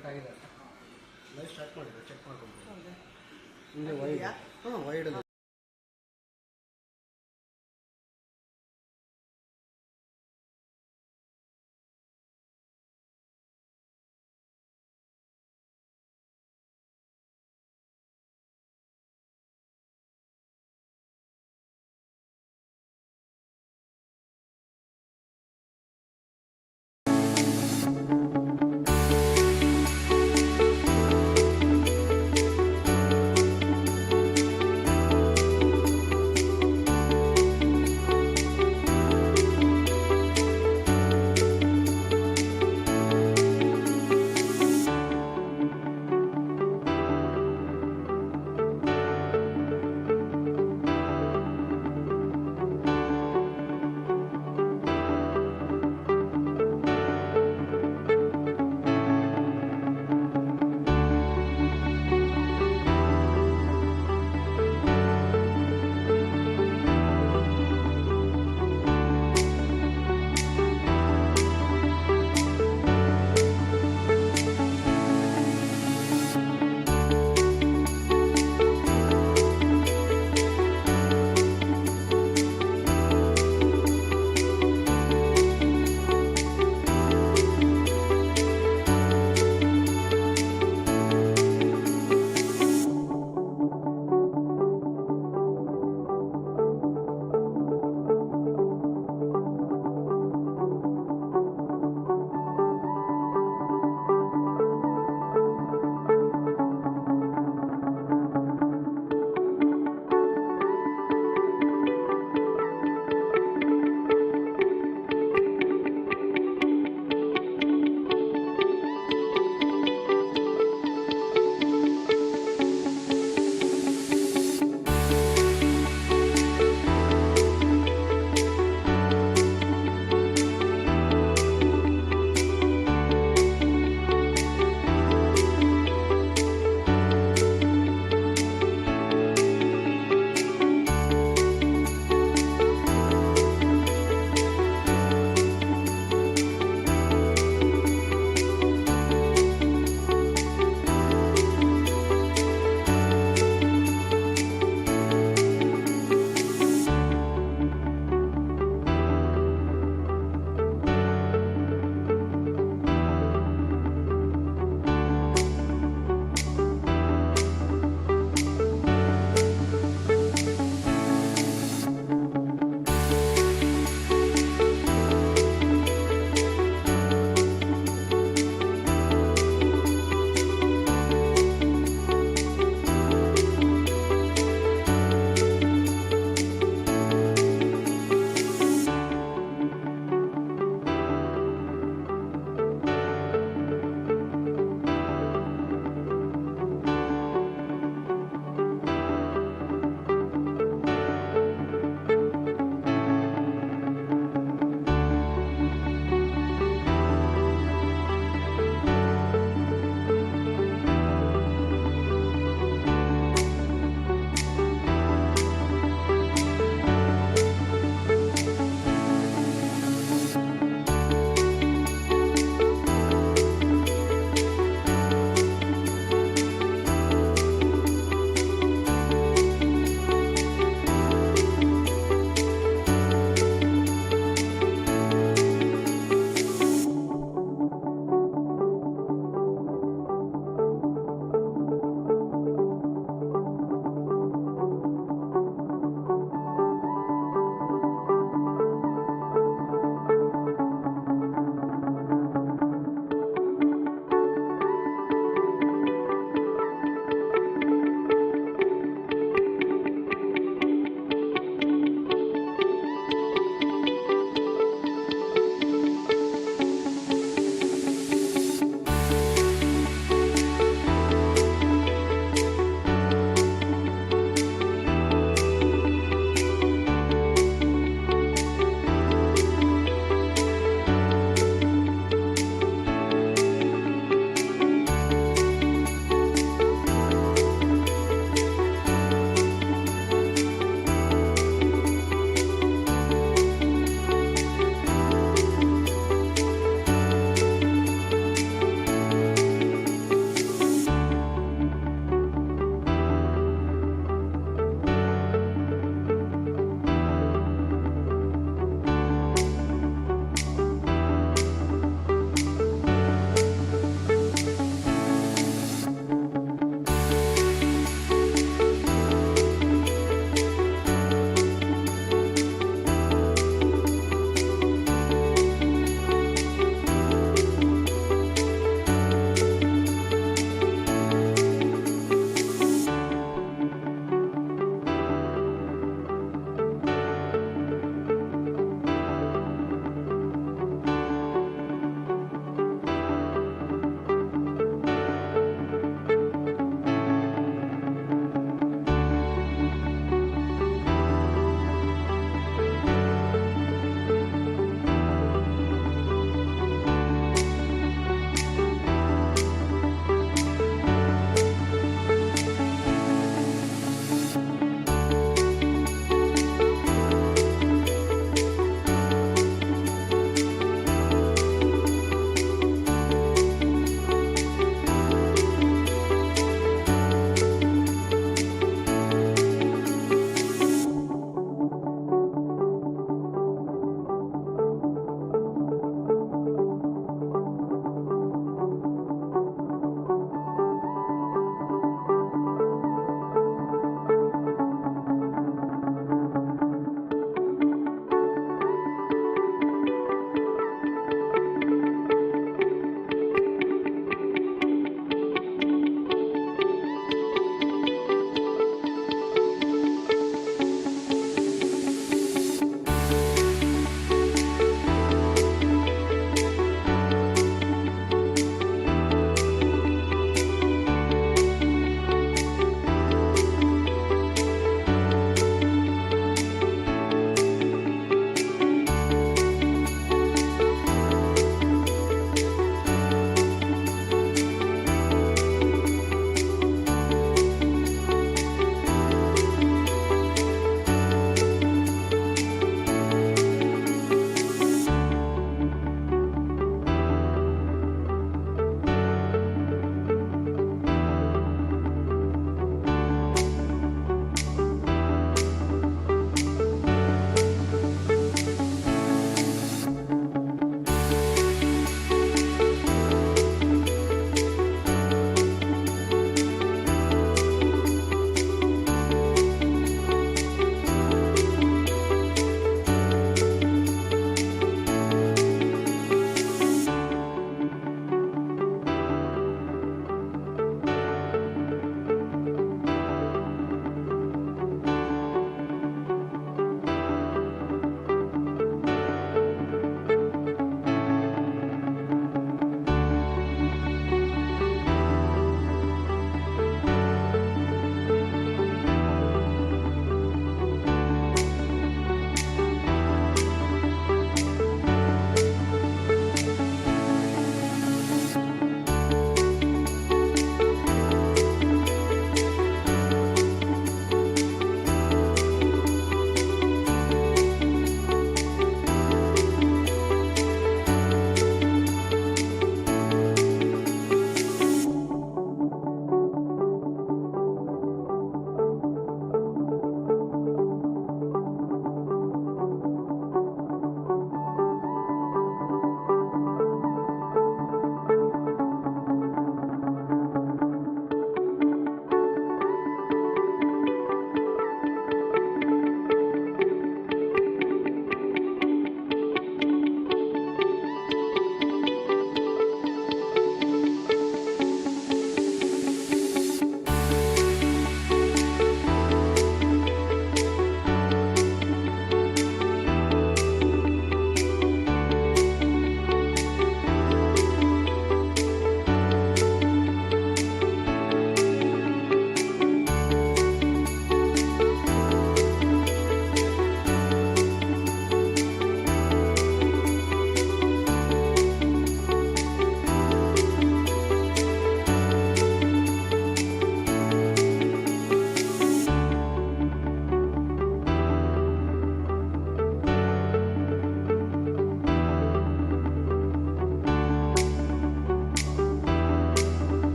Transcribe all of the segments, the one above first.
Cut ಆಗಿದೆ. Live start ಮಾಡಿದ್ರೆ check ಮಾಡ್ಕೊಂಡು ಹಿಂಗೆ ವೈಡ್ ವೈಡಲ್ಲಿ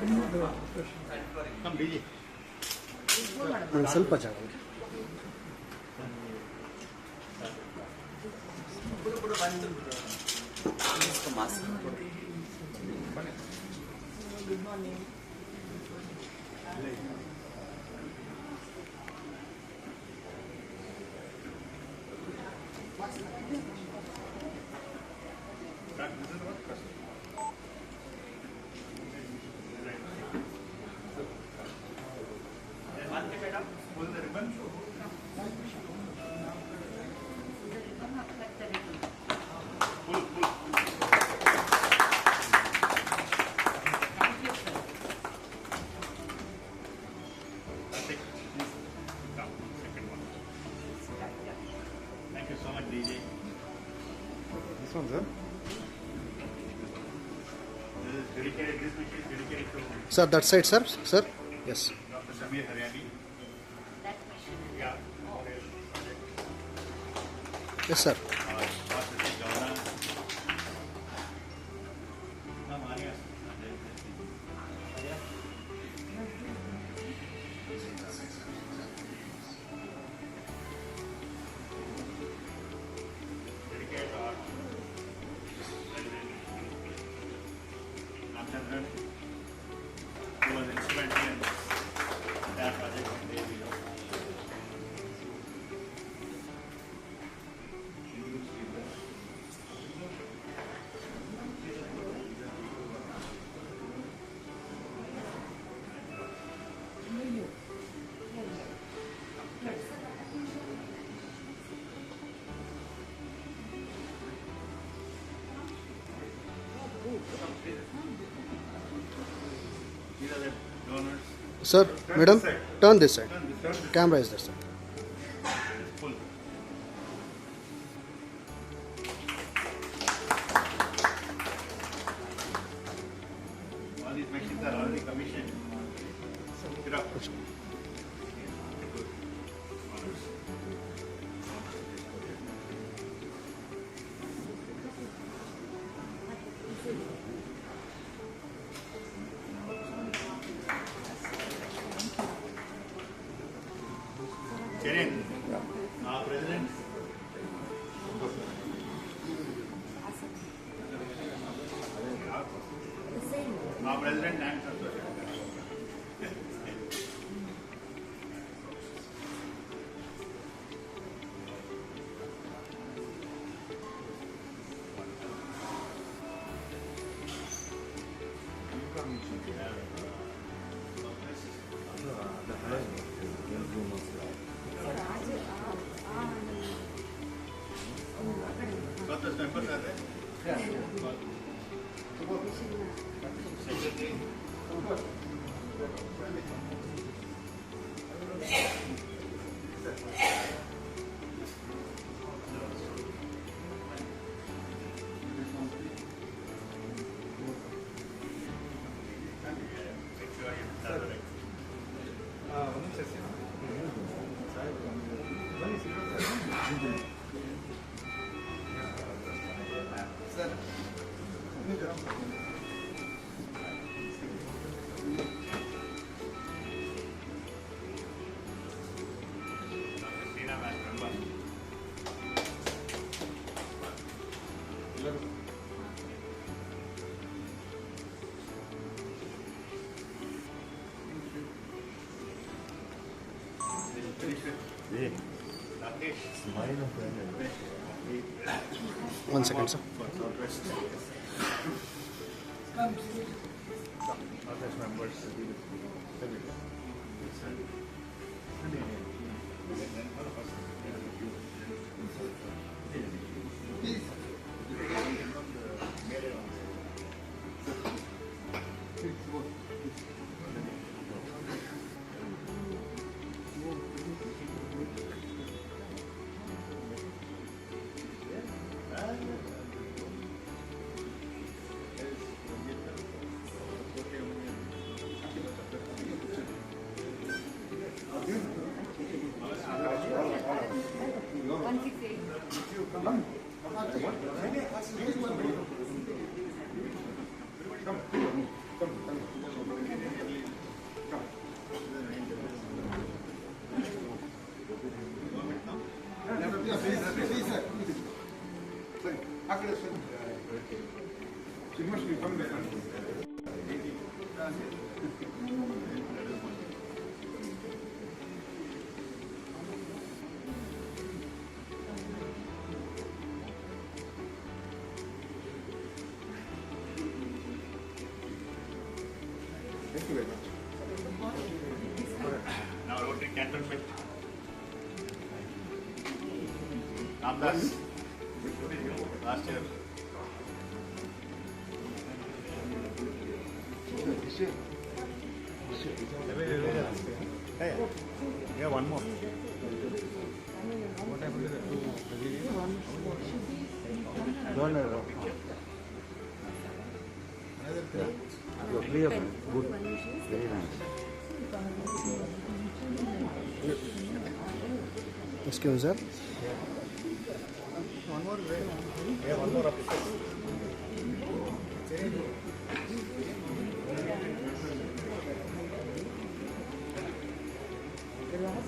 Come, DJ. ಸ್ವಲ್ಪ ಜಾಗ Good morning. Thank you so much, DJ. This one, sir. This is dedicated. This machine is dedicated to Sir, that side, sir. Sir. Yes. Dr. Samir Haryani. Yeah. Yes, sir. He was instrumental in that project on the area. These are the donors. Sir, madam, turn this side. Turn this. Camera is there, sir. It's full. All these machines are already commissioned. Get up. Kiran, President. President and What the members are there? Secretary. One second, sir. Rotary Cantonment. Ramdas. Last year. Yeah, one more. Clear, good, very nice. Excuse sir. Yeah, one more.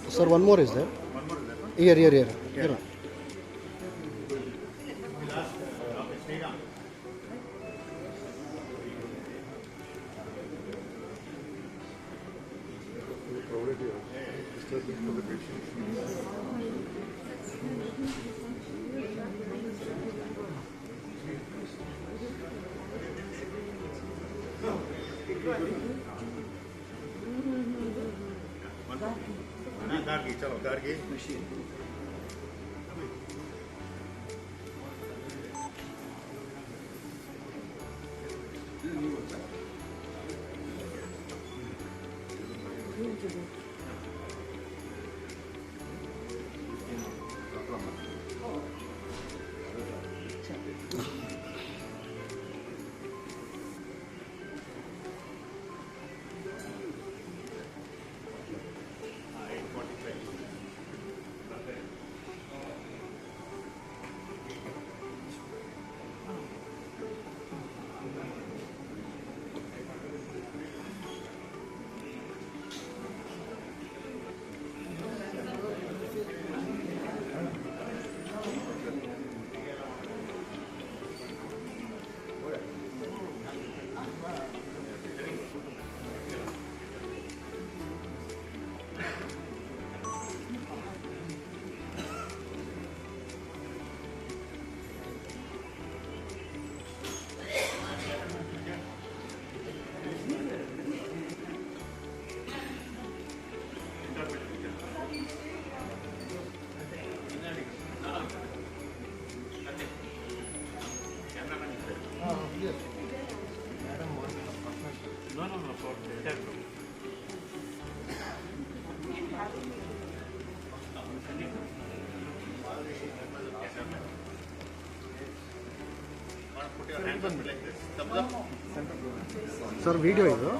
Sir, one more is there. One more is there. Here. Here. Yeah. Here. Last, Sriram. Gargi, chalo, Gargi. No, for that. Put your hands up like this. Thumbs up. Sir, video ಇದು.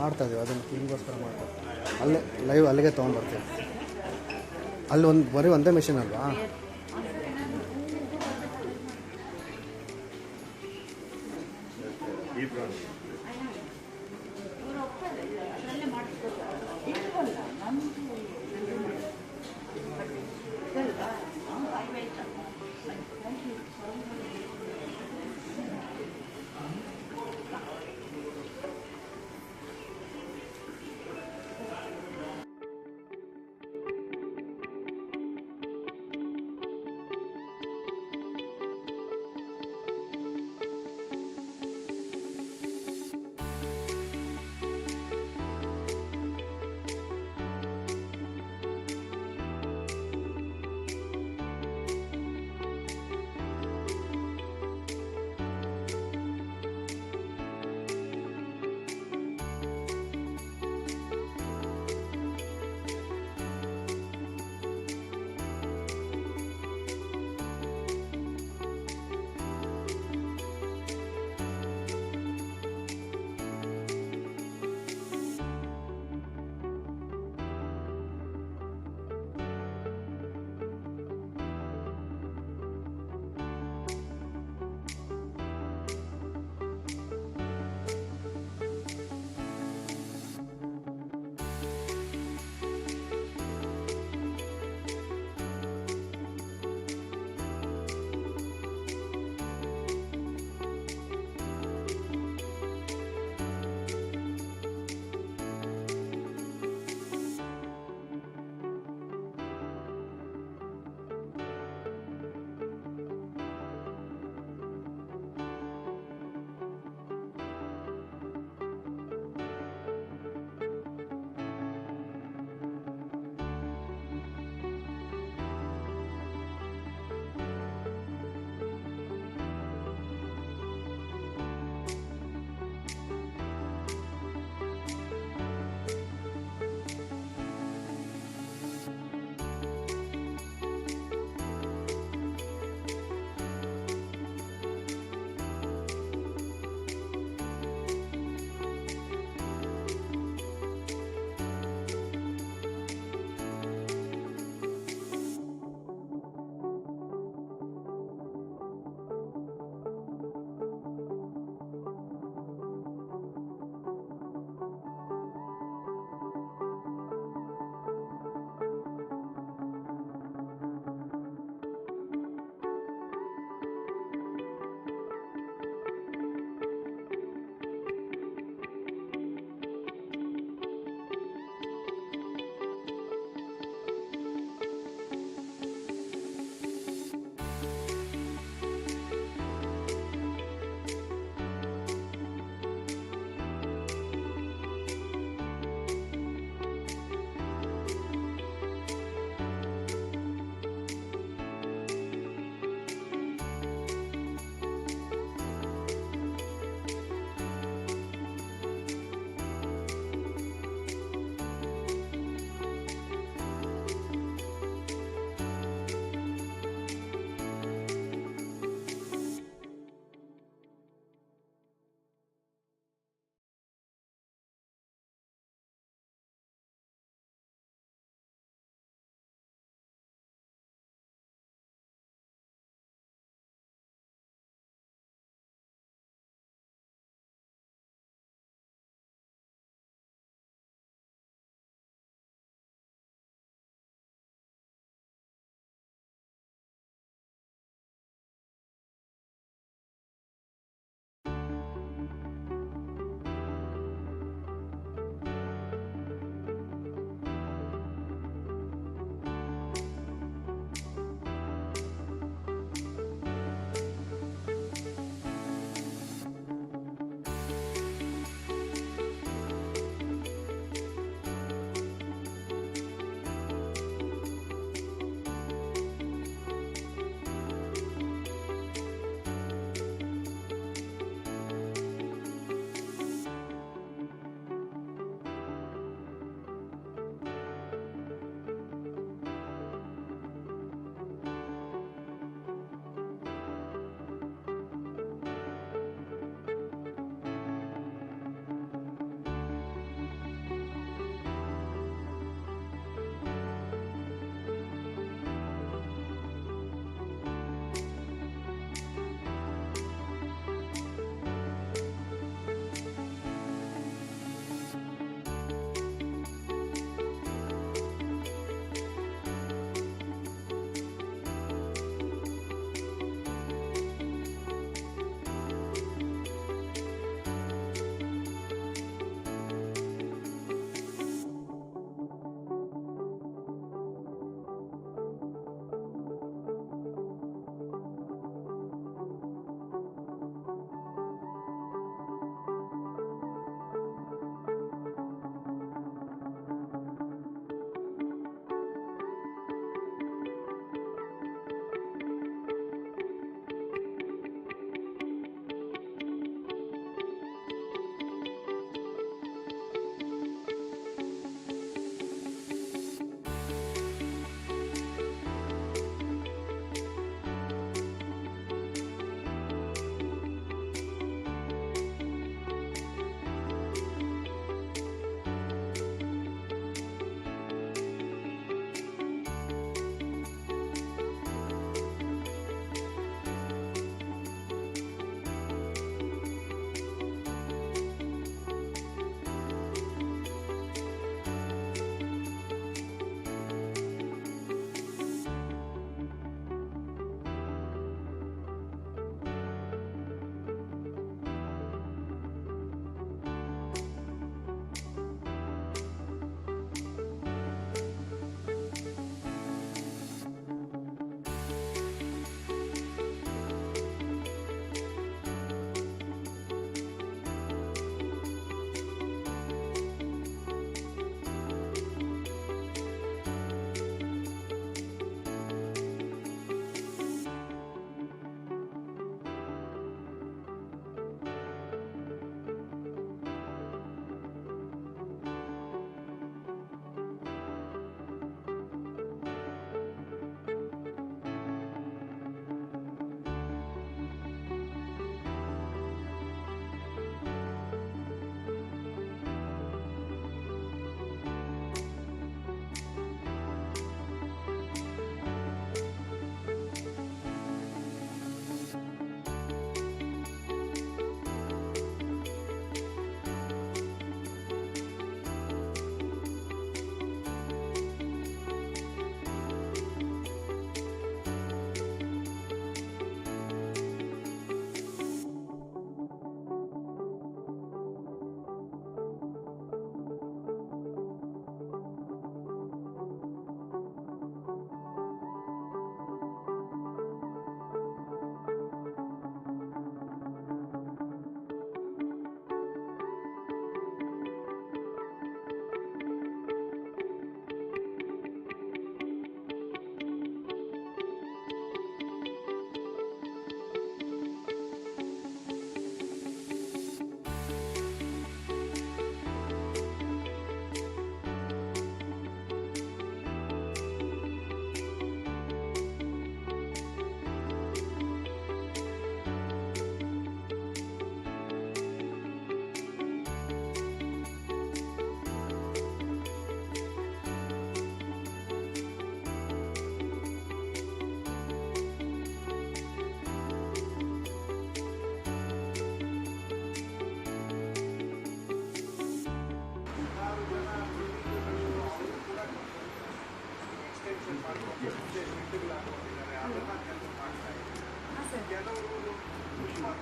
ಮಾಡ್ತಾ ಇದೀವಿ ಅದನ್ನು ನಿಮಗೋಸ್ಕರ ಮಾಡ್ತಾ ಅಲ್ಲೇ live ಅಲ್ಲಿಗೆ ತೊಗೊಂಡು ಬರ್ತೀವಿ. ಅಲ್ಲಿ ಒಂದು ಬರೀ ಒಂದೇ ಮೆಷಿನ್ ಅಲ್ವಾ?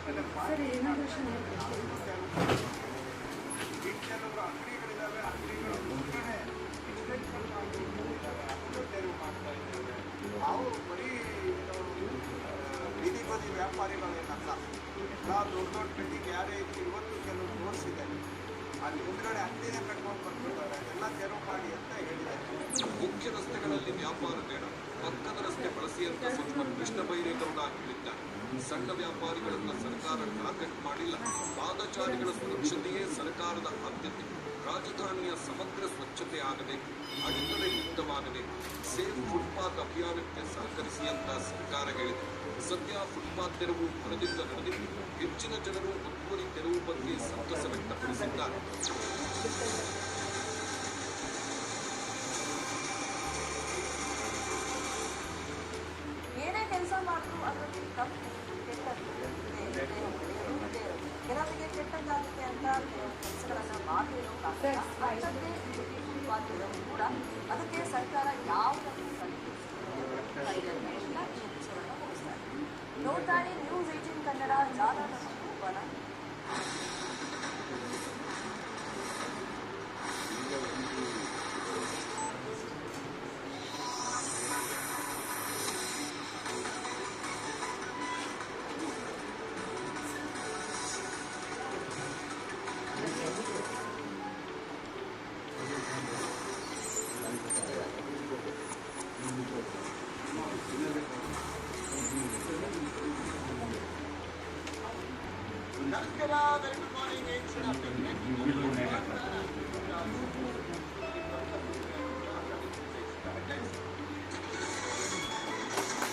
ಸರ್ ಇನಾಗ್ರೇಷನ್ ಕೆಲವರು ಅಂಗಡಿಗಳಿದ್ದಾವೆ, ಅಂಗಡಿಗಳ ಮುಂದೆ ಎಕ್ಸ್ಟೆನ್ಷನ್ ತೆರವು ಮಾಡ್ತಾ ಇದ್ದೇವೆ. ನಾವು ಬರೀ ಬೀದಿ ಬದಿ ವ್ಯಾಪಾರಿಗಳೇನಲ್ಲ, ಎಲ್ಲ ದೊಡ್ಡ ದೊಡ್ಡ ಬಿಲ್ಡಿಂಗ್ ಯಾರೇ ಇದ್ರು ಇವತ್ತು ಕೆಲವರು ತೋರಿಸಿದೆ, ಅಲ್ಲಿ ಮುಂದ್ಗಡೆ ಅಂಗಡಿನೇ ಕಟ್ಕೊಂಡು ಬಂದ್ಬಿಡ್ತಾರೆ, ಅದೆಲ್ಲ ತೆರವು ಮಾಡಿ ಅಂತ ಹೇಳಿದ್ದಾರೆ. ಮುಖ್ಯ ರಸ್ತೆಗಳಲ್ಲಿ ವ್ಯಾಪಾರ ಬೇಡ, ಪಕ್ಕದ ರಸ್ತೆ ಬಳಸಿ ಅಂತ ಸಚಿವ ಕೃಷ್ಣ ಬೈರೇಗೌಡ ಹೇಳಿದ್ದಾರೆ. ಸಣ್ಣ ವ್ಯಾಪಾರಿಗಳನ್ನ ಸರ್ಕಾರ ಟಾರ್ಗೆಟ್ ಮಾಡಿಲ್ಲ. ಪಾದಚಾರಿಗಳ ಸುರಕ್ಷತೆಯೇ ಸರ್ಕಾರದ ಆದ್ಯತೆ. ರಾಜಧಾನಿಯ ಸಮಗ್ರ ಸ್ವಚ್ಛತೆ ಆಗಬೇಕು, ಅಡೆತಡೆ ಮುಕ್ತವಾಗಬೇಕು. ಸೇಫ್ ಫುಟ್ಪಾತ್ ಅಭಿಯಾನಕ್ಕೆ ಸಹಕರಿಸಿ ಅಂತ ಸರ್ಕಾರ ಹೇಳಿದೆ. ಸದ್ಯ ಫುಟ್ಪಾತ್ ತೆರವು ಭರದಿಂದ ನಡೆದಿದ್ದು ಹೆಚ್ಚಿನ ಜನರು ಒತ್ತುವರಿ ತೆರವು ಬಗ್ಗೆ ಸಂತಸ ವ್ಯಕ್ತಪಡಿಸಿದ್ದಾರೆ. ಏನೇ ಕೆಲಸ ಮಾಡಿದ್ರು ಅದರಲ್ಲಿ ತಪ್ಪು ಕೆಟ್ಟದ್ದು ಕೆಲವರಿಗೆ ಕೆಟ್ಟದ್ದಾಗುತ್ತೆ ಅಂತ ಕೆಲಸಗಳನ್ನ ಮಾಡಿರೋಕ್ಕಾಗಲ್ಲ. ಅಂಥದ್ದೇ ಬಾಧ್ಯತೆಗಳು ಕೂಡ ಅದಕ್ಕೆ ಸರ್ಕಾರ ಯಾವುದನ್ನು ನೋಡ್ತಾ ಇರಿ ನ್ಯೂಸ್ 18 ಕನ್ನಡ ಜಾಲ ಬಲ.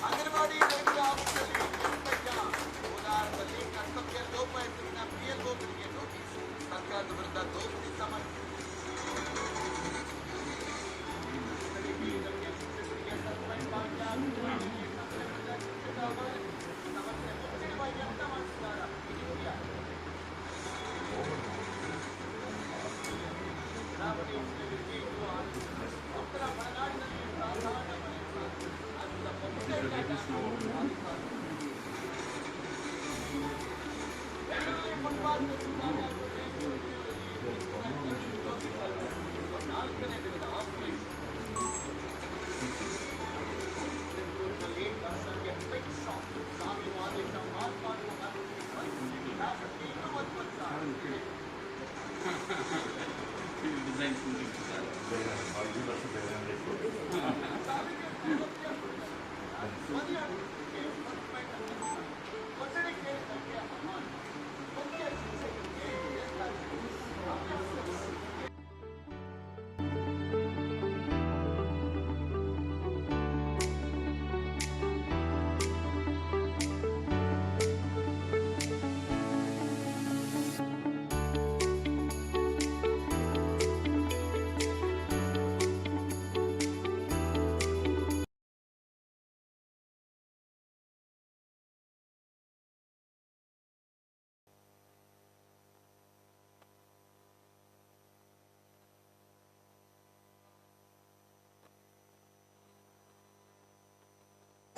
ಅಂಗನವಾಡಿ ರೇಡಿಯೋ ಆಫೀಸಲ್ಲಿ ಕೋಲಾರದಲ್ಲಿ ಕರ್ತವ್ಯ ಲೋಪ ಹೆಸರಿನ PLOಗಳಿಗೆ ನೋಟಿಸ್. ಸರ್ಕಾರದ ವಿರುದ್ಧ ದೋಷಿ ಸಮರ್ಥನೆ.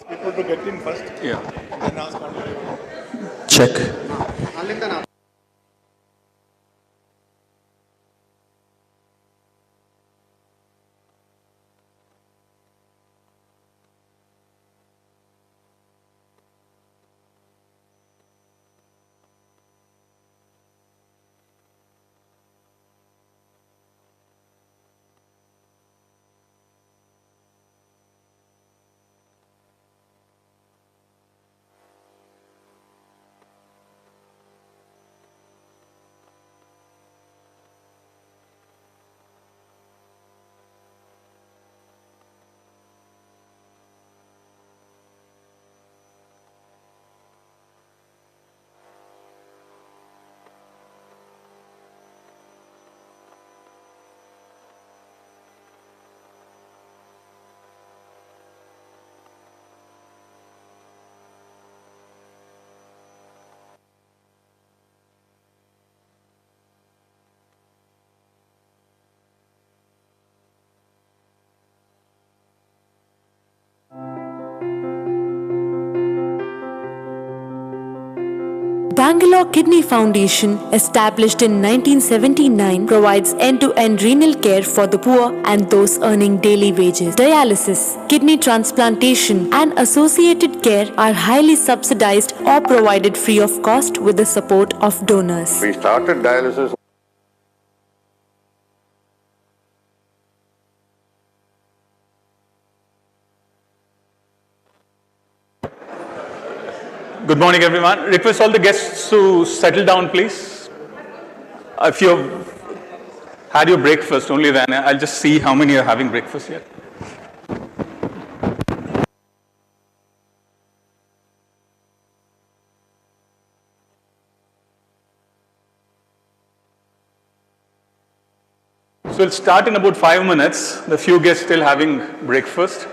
People to get in first. Yeah. Then ask on Check. ಅಲ್ಲಿಂದ ನಾವು Bangalore Kidney Foundation, established in 1979, provides end-to-end renal care for the poor and those earning daily wages. Dialysis, kidney transplantation, and associated care are highly subsidized or provided free of cost with the support of donors. We started dialysis. Good morning, everyone. Request all the guests to settle down, please. If you've had your breakfast, only then. I'll just see how many are having breakfast here. So we'll start in about 5 minutes. The few guests still having breakfast.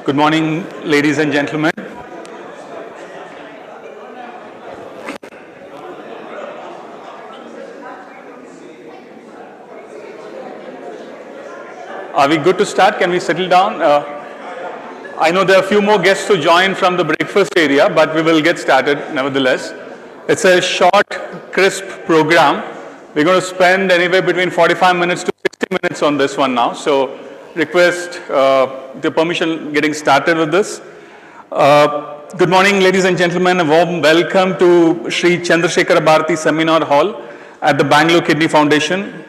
Good morning, ladies and gentlemen. Are we good to start? Can we settle down? I know there are a few more guests to join from the breakfast area, but we will get started nevertheless. It's a short, crisp program. We're going to spend anywhere between 45 minutes to 60 minutes on this one now. So request the permission getting started with this. Good morning, ladies and gentlemen. A warm welcome to Sri Chandrasekhara Bharati Seminar Hall at the Bangalore Kidney Foundation.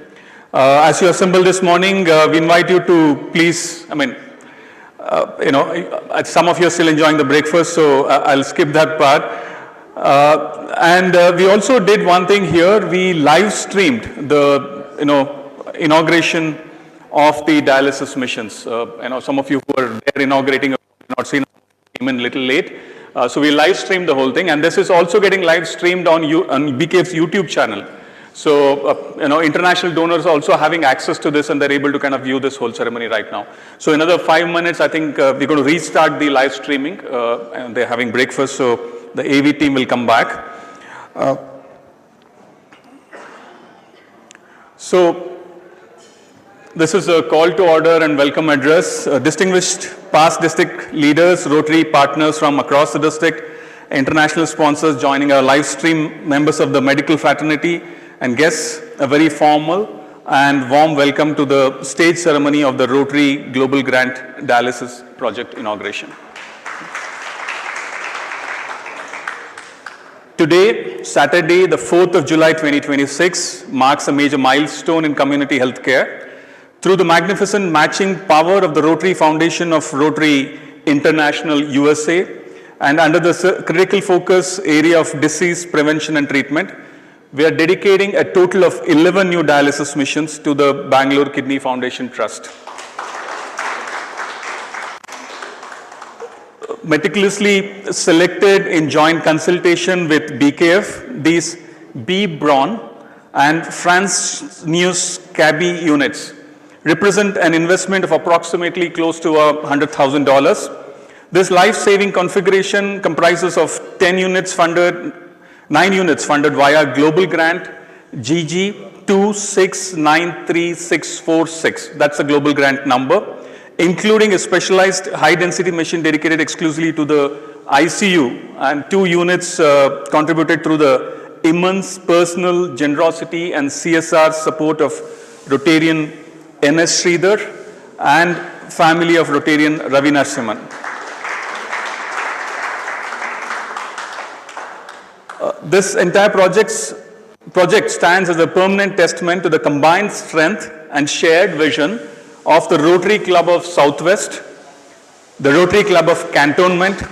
As you assemble this morning, we invite you to please, some of you are still enjoying the breakfast, so I'll skip that part. And we also did one thing here. We live streamed the, inauguration of the dialysis missions. Some of you who are there inaugurating have not seen, came in a little late. So we live streamed the whole thing, and this is also getting live streamed on BKF's YouTube channel. So, international donors also having access to this, and they're able to kind of view this whole ceremony right now. So another 5 minutes, I think we're going to restart the live streaming, and they're having breakfast, so the AV team will come back. So this is a call to order and welcome address. Distinguished past district leaders, Rotary partners from across the district, international sponsors joining our live stream, members of the medical fraternity, and guests, a very formal and warm welcome to the stage ceremony of the Rotary Global Grant Dialysis Project inauguration. Today, Saturday, the 4th of July 2026, marks a major milestone in community healthcare. Through the magnificent matching power of the Rotary Foundation of Rotary International USA, and under the critical focus area of disease prevention and treatment, we are dedicating a total of 11 new dialysis missions to the Bangalore Kidney Foundation Trust. Meticulously selected in joint consultation with BKF, these B. Braun and France News Cabby units represent an investment of approximately close to $100,000. This life-saving configuration comprises of 9 units funded via Global Grant GG 2693646. That's the global grant number, including a specialized high-density machine dedicated exclusively to the ICU, and 2 units contributed through the immense personal generosity and CSR support of Rotarian N.S. Sridhar and family of Rotarian Ravi Narasimhan. This entire project stands as a permanent testament to the combined strength and shared vision of the Rotary Club of Southwest, the Rotary Club of Cantonment,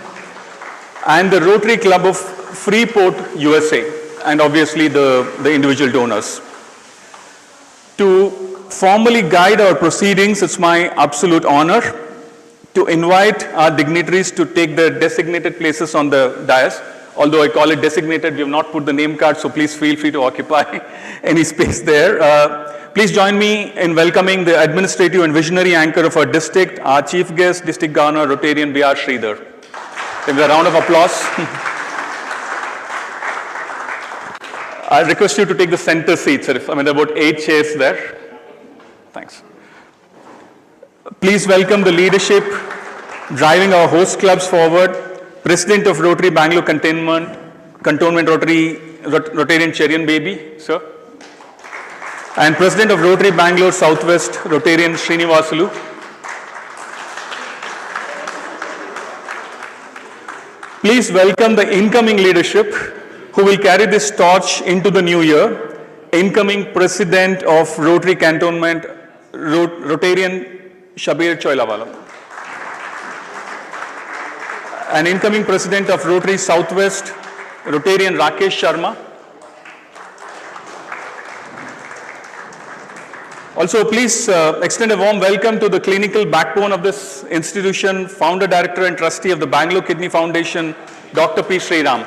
and the Rotary Club of Freeport, USA, and obviously the individual donors. To formally guide our proceedings, it's my absolute honor to invite our dignitaries to take their designated places on the dais. Although I call it designated, we have not put the name card, so please feel free to occupy any space there. Please join me in welcoming the administrative and visionary anchor of our district, our chief guest, District Governor, Rotarian B.R. Sridhar. Give a round of applause. I request you to take the center seats. There are about 8 chairs there. Thanks. Please welcome the leadership driving our host clubs forward. President of Rotary Bangalore Cantonment Rotarian Cherian Baby, sir. And President of Rotary Bangalore Southwest Rotarian Srinivasulu. Please welcome the incoming leadership who will carry this torch into the new year. Incoming President of Rotary Cantonment Rotarian Shabir Choilawala. And incoming President of Rotary Southwest, Rotarian Rakesh Sharma. Also, please extend a warm welcome to the clinical backbone of this institution, Founder, Director and Trustee of the Bangalore Kidney Foundation, Dr. P. Sriram.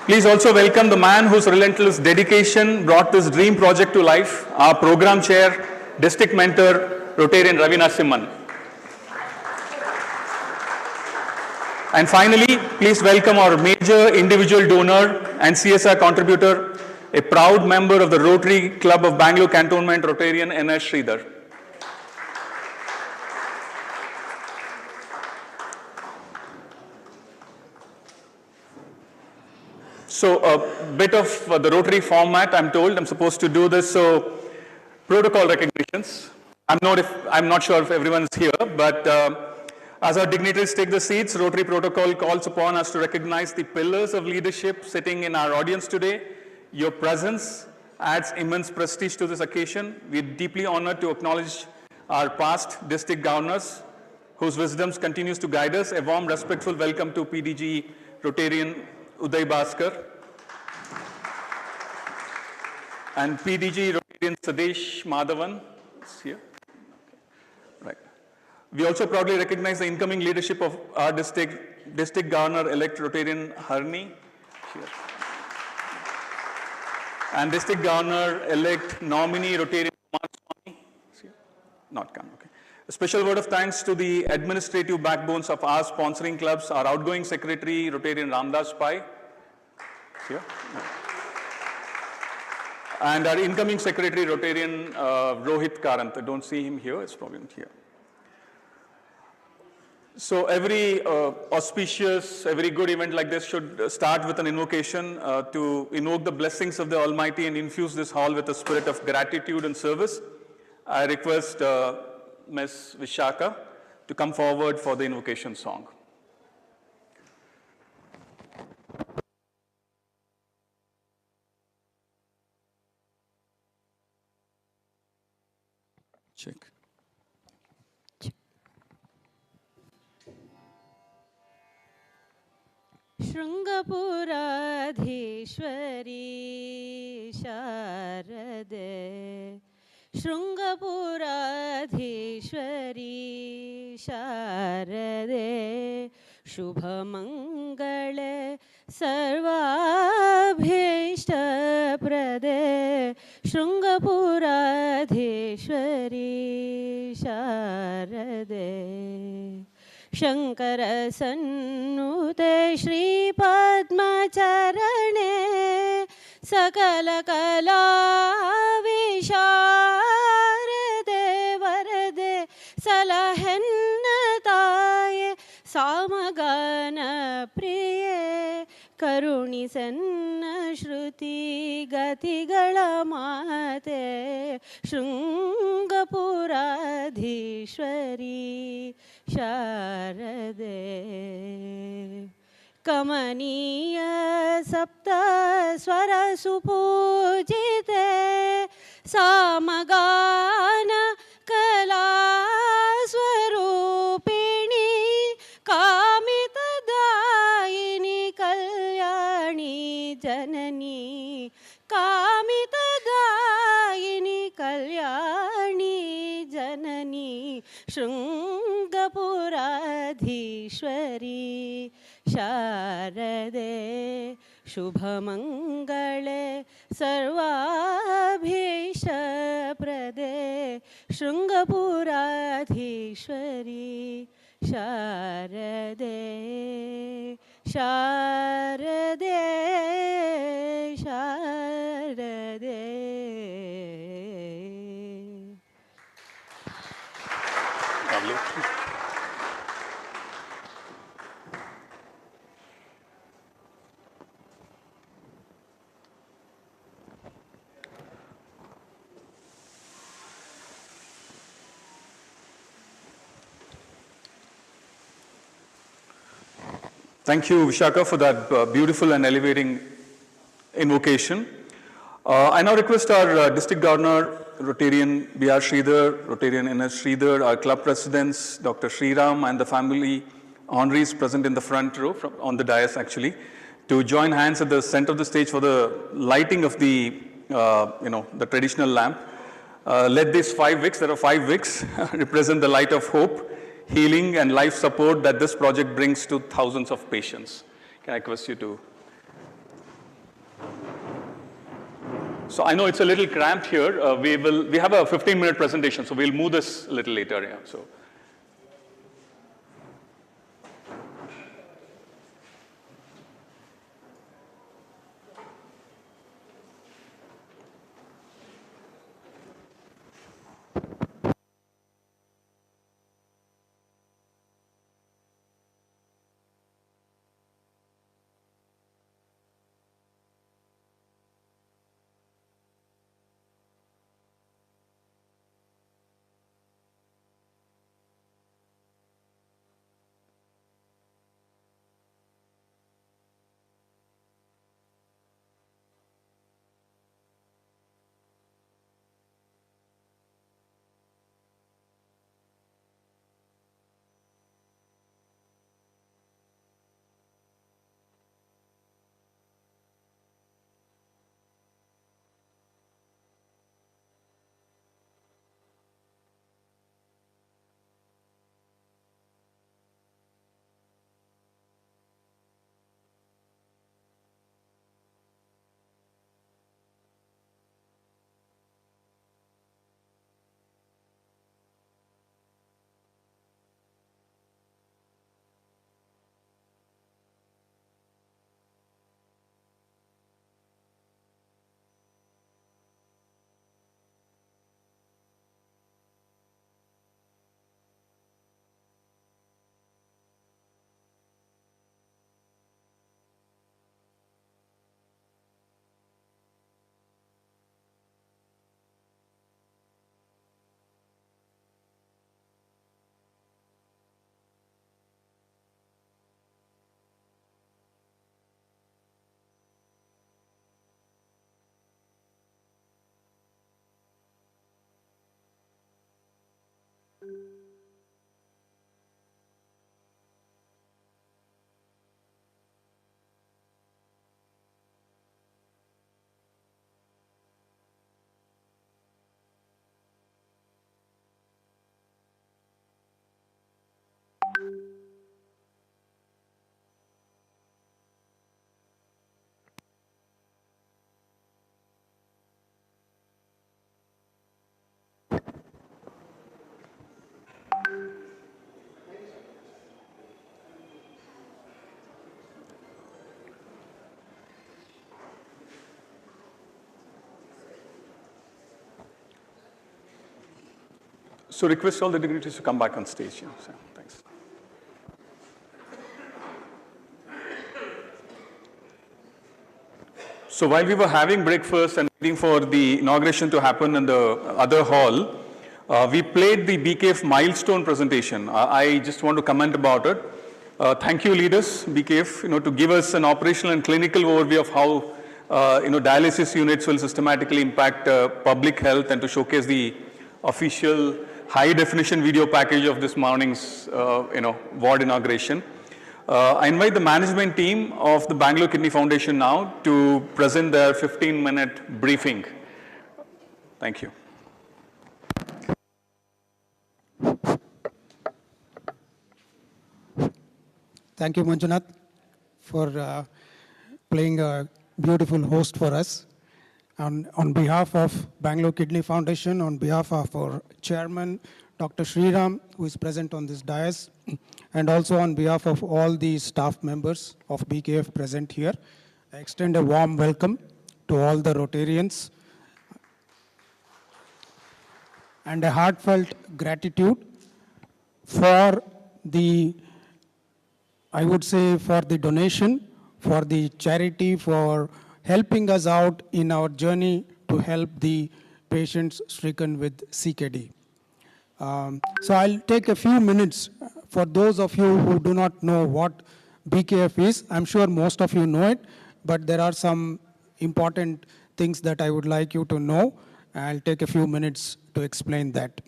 Please also welcome the man whose relentless dedication brought this dream project to life, our Program Chair, District Mentor, Rotarian Ravi Narasimhan. And finally, please welcome our major individual donor and CSR contributor, a proud member of the Rotary Club of Bangalore Cantonment, Rotarian N.S. Sridhar. So a bit of the Rotary format, I'm told. I'm supposed to do this. So protocol recognitions. I'm not sure if everyone's here, but as our dignitaries take the seats, Rotary protocol calls upon us to recognize the pillars of leadership sitting in our audience today. Your presence adds immense prestige to this occasion. We're deeply honored to acknowledge our past district governors, whose wisdom continues to guide us. A warm, respectful welcome to PDG Rotarian Uday Bhaskar and PDG Rotarian Sadesh Madhavan is here. Right. We also proudly recognize the incoming leadership of our district governor-elect Rotarian Harni here, and district governor-elect nominee Rotarian Kumar Swami is here. Not come. Okay. A special word of thanks to the administrative backbones of our sponsoring clubs, our outgoing secretary, Rotarian Ramdas Pai, here, and our incoming secretary, Rotarian Rohit Karant. I don't see him here, it's probably not here. So every auspicious, every good event like this should start with an invocation to invoke the blessings of the Almighty and infuse this hall with a spirit of gratitude and service. I request Ms. Vishaka to come forward for the invocation song. Check. ಶೃಂಗಪುರಾಧೀಶ್ವರಿ ಶಾರದೆ ಶೃಂಗಪುರಾಧೀಶ್ವರಿ ಶಾರದೆ ಶುಭಮಂಗಳೇ ಸರ್ವಾಭೀಷ್ಟಪ್ರದೆ ಶೃಂಗಪುರಾಧೀಶ್ವರಿ ಶಾರದೆ ಶಂಕರ ಸನ್ನುತೆ ಶ್ರೀಪದ್ಮಚರಣೆ ಸಕಲ ಕಲಾ ವಿಶಾರದೆ ವರದೆ ಸಲಹೆನ್ನ ತಾಯೆ ಸಾಮಗಾನ ಪ್ರಿಯೆ ಕರುಣಿಸನ್ನ ಶ್ರುತಿ ಗತಿಗಳ ಮಾತೆ ಶೃಂಗಪುರಾಧೀಶ್ವರಿ ಶಾರದೆ ಕಮನೀಯ ಸಪ್ತ ಸ್ವರ ಸುಪೂಜಿತೆ ಸಾಮಗಾನ ಕಲಾ ಸ್ವರೂಪಿಣಿ ಕಾಮಿತದಾಯಿನಿ ಕಲ್ಯಾಣಿ ಜನನಿ ಕಾಮಿತದಾಯಿನಿ ಕಲ್ಯಾಣಿ ಜನನಿ ಶೃಂಗಪುರಾಧೀಶ್ವರಿ ಶಾರದೆ ಶುಭಮಂಗಳೇ ಸರ್ವಾಭೀಷ್ಟಪ್ರದೆ ಶೃಂಗಪುರಾಧೀಶ್ವರಿ ಶಾರದೆ ಶಾರದೆ ಶಾರದೆ. Lovely. Thank you, Vishaka, for that beautiful and elevating invocation. I now request our District Governor, Rotarian B.R. Sridhar, Rotarian N.S. Sridhar, our club presidents, Dr. Sriram, and the family honorees present in the front row, on the dais actually, to join hands at the center of the stage for the lighting of the, the traditional lamp. Let these 5 wicks, there are 5 wicks, represent the light of hope, healing and life support that this project brings to thousands of patients. Can I request you to? So I know it's a little cramped here. We have a 15-minute presentation, so we'll move this a little later. Yeah. So. So request all the dignitaries to come back on stage. Yeah. So, thanks. So while we were having breakfast and waiting for the inauguration to happen in the other hall, we played the BKF milestone presentation. I just want to comment about it. Thank you, leaders, BKF, to give us an operational and clinical overview of how dialysis units will systematically impact public health, and to showcase the official high-definition video package of this morning's, ward inauguration. I invite the management team of the Bangalore Kidney Foundation now to present their 15-minute briefing. Thank you. Thank you, Manjunath, for playing a beautiful host for us. On behalf of Bangalore Kidney Foundation, on behalf of our chairman, Dr. Sriram, who is present on this dais, and also on behalf of all the staff members of BKF present here, I extend a warm welcome to all the Rotarians and a heartfelt gratitude for the, I would say, for the donation, for the charity, for helping us out in our journey to help the patients stricken with CKD. So I'll take a few minutes for those of you who do not know what BKF is. I'm sure most of you know it, but there are some important things that I would like you to know. I'll take a few minutes to explain that.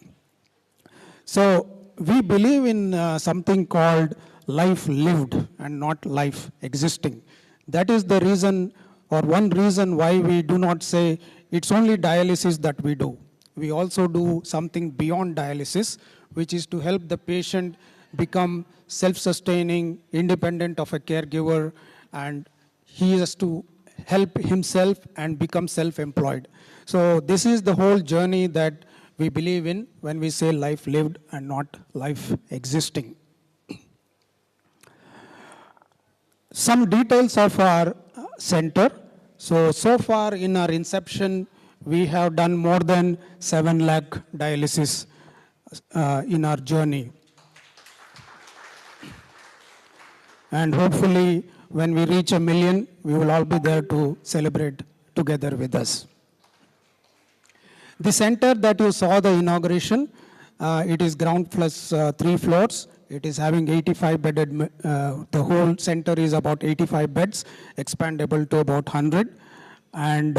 So we believe in something called life lived and not life existing. That is the reason, or one reason, why we do not say it's only dialysis that we do. We also do something beyond dialysis, which is to help the patient become self-sustaining, independent of a caregiver, and he has to help himself and become self-employed. So this is the whole journey that we believe in when we say life lived and not life existing. Some details of our center. So far in our inception, we have done more than 7 lakh dialysis in our journey. And hopefully, when we reach 1 million, we will all be there to celebrate together with us. The center that you saw, the inauguration, it is ground plus 3 floors. It is having 85 bedded, the whole center is about 85 beds, expandable to about 100. And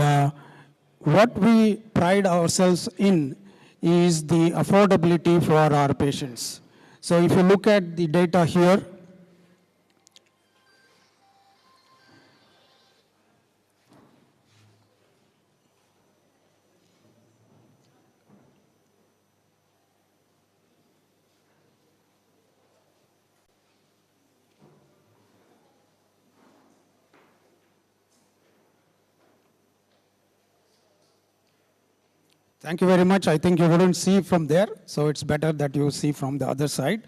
what we pride ourselves in is the affordability for our patients. So if you look at the data here, thank you very much. I think you wouldn't see from there, so it's better that you see from the other side.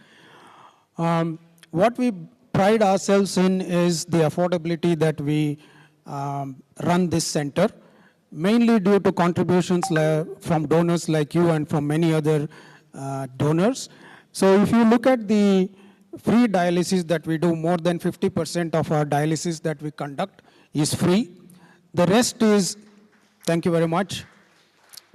What we pride ourselves in is the affordability that we run this center, mainly due to contributions from donors like you and from many other donors. So if you look at the free dialysis that we do, more than 50% of our dialysis that we conduct is free. The rest is, thank you very much.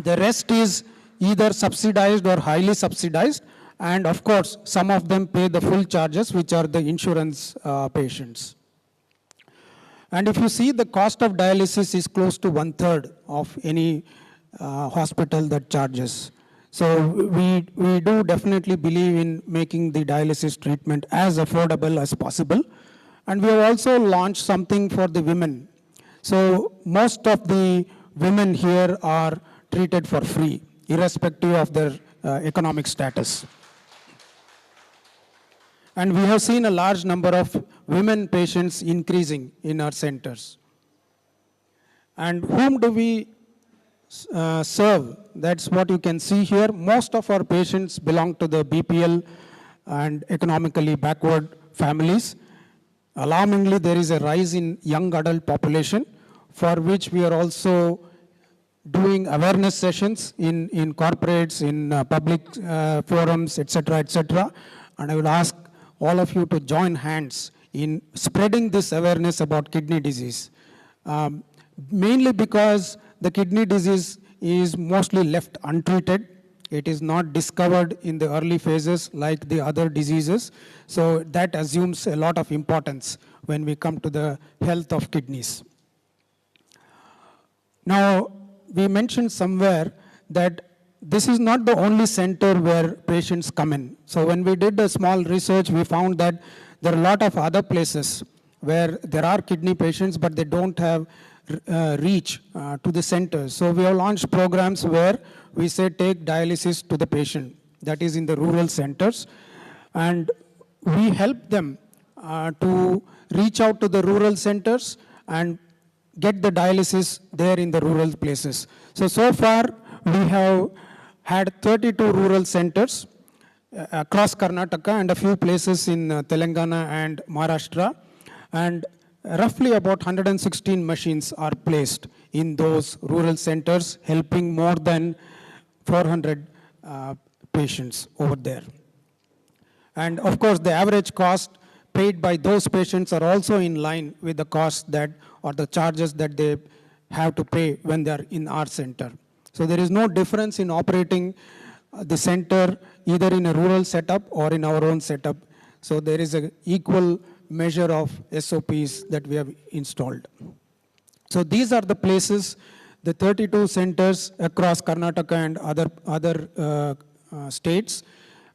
The rest is either subsidized or highly subsidized, and of course, some of them pay the full charges, which are the insurance patients. And if you see, the cost of dialysis is close to 1/3 of any hospital that charges. So we do definitely believe in making the dialysis treatment as affordable as possible. And we have also launched something for the women. So most of the women here are treated for free, irrespective of their economic status. And we have seen a large number of women patients increasing in our centers. And whom do we serve? That's what you can see here. Most of our patients belong to the BPL and economically backward families. Alarmingly, there is a rise in young adult population, for which we are also doing awareness sessions in corporates, in public forums, etc., etc. And I will ask all of you to join hands in spreading this awareness about kidney disease. Mainly because the kidney disease is mostly left untreated. It is not discovered in the early phases like the other diseases. So that assumes a lot of importance when we come to the health of kidneys. Now, we mentioned somewhere that this is not the only center where patients come in. So when we did a small research, we found that there are a lot of other places where there are kidney patients, but they don't have reach to the centers. So we have launched programs where we say take dialysis to the patient, that is in the rural centers. And we help them to reach out to the rural centers and get the dialysis there in the rural places. So far, we have had 32 rural centers across Karnataka and a few places in Telangana and Maharashtra. And roughly about 116 machines are placed in those rural centers, helping more than 400 patients over there. And of course, the average cost paid by those patients are also in line with the costs that, or the charges that they have to pay when they are in our center. So there is no difference in operating the center either in a rural setup or in our own setup. So there is an equal measure of SOPs that we have installed. So these are the places, the 32 centers across Karnataka and other states.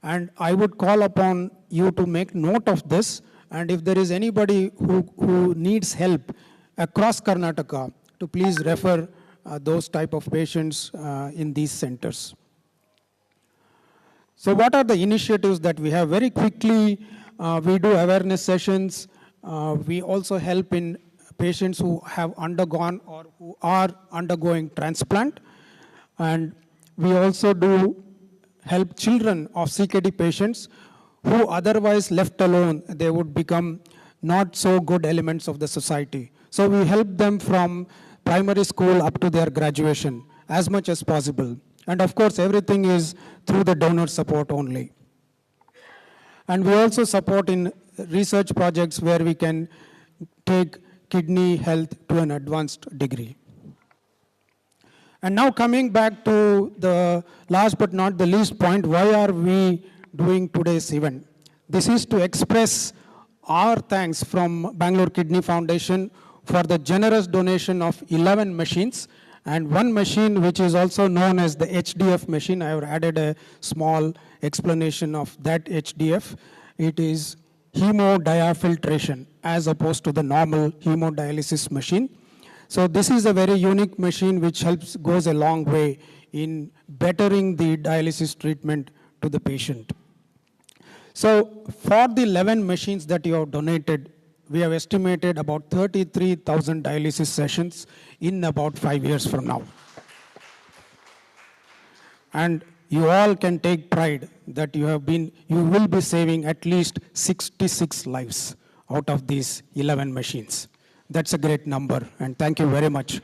And I would call upon you to make note of this. And if there is anybody who needs help across Karnataka, to please refer those type of patients in these centers. So what are the initiatives that we have? Very quickly, we do awareness sessions. We also help in patients who have undergone or who are undergoing transplant. And we also do help children of CKD patients who otherwise left alone, they would become not so good elements of the society. So we help them from primary school up to their graduation as much as possible. And of course, everything is through the donor support only. And we also support in research projects where we can take kidney health to an advanced degree. And now coming back to the last but not the least point, why are we doing today's event? This is to express our thanks from Bangalore Kidney Foundation for the generous donation of 11 machines and one machine which is also known as the HDF machine. I have added a small explanation of that HDF. It is hemodiafiltration as opposed to the normal hemodialysis machine. So this is a very unique machine which goes a long way in bettering the dialysis treatment to the patient. So for the 11 machines that you have donated, we have estimated about 33,000 dialysis sessions in about 5 years from now. And you all can take pride that you will be saving at least 66 lives out of these 11 machines. That's a great number, and thank you very much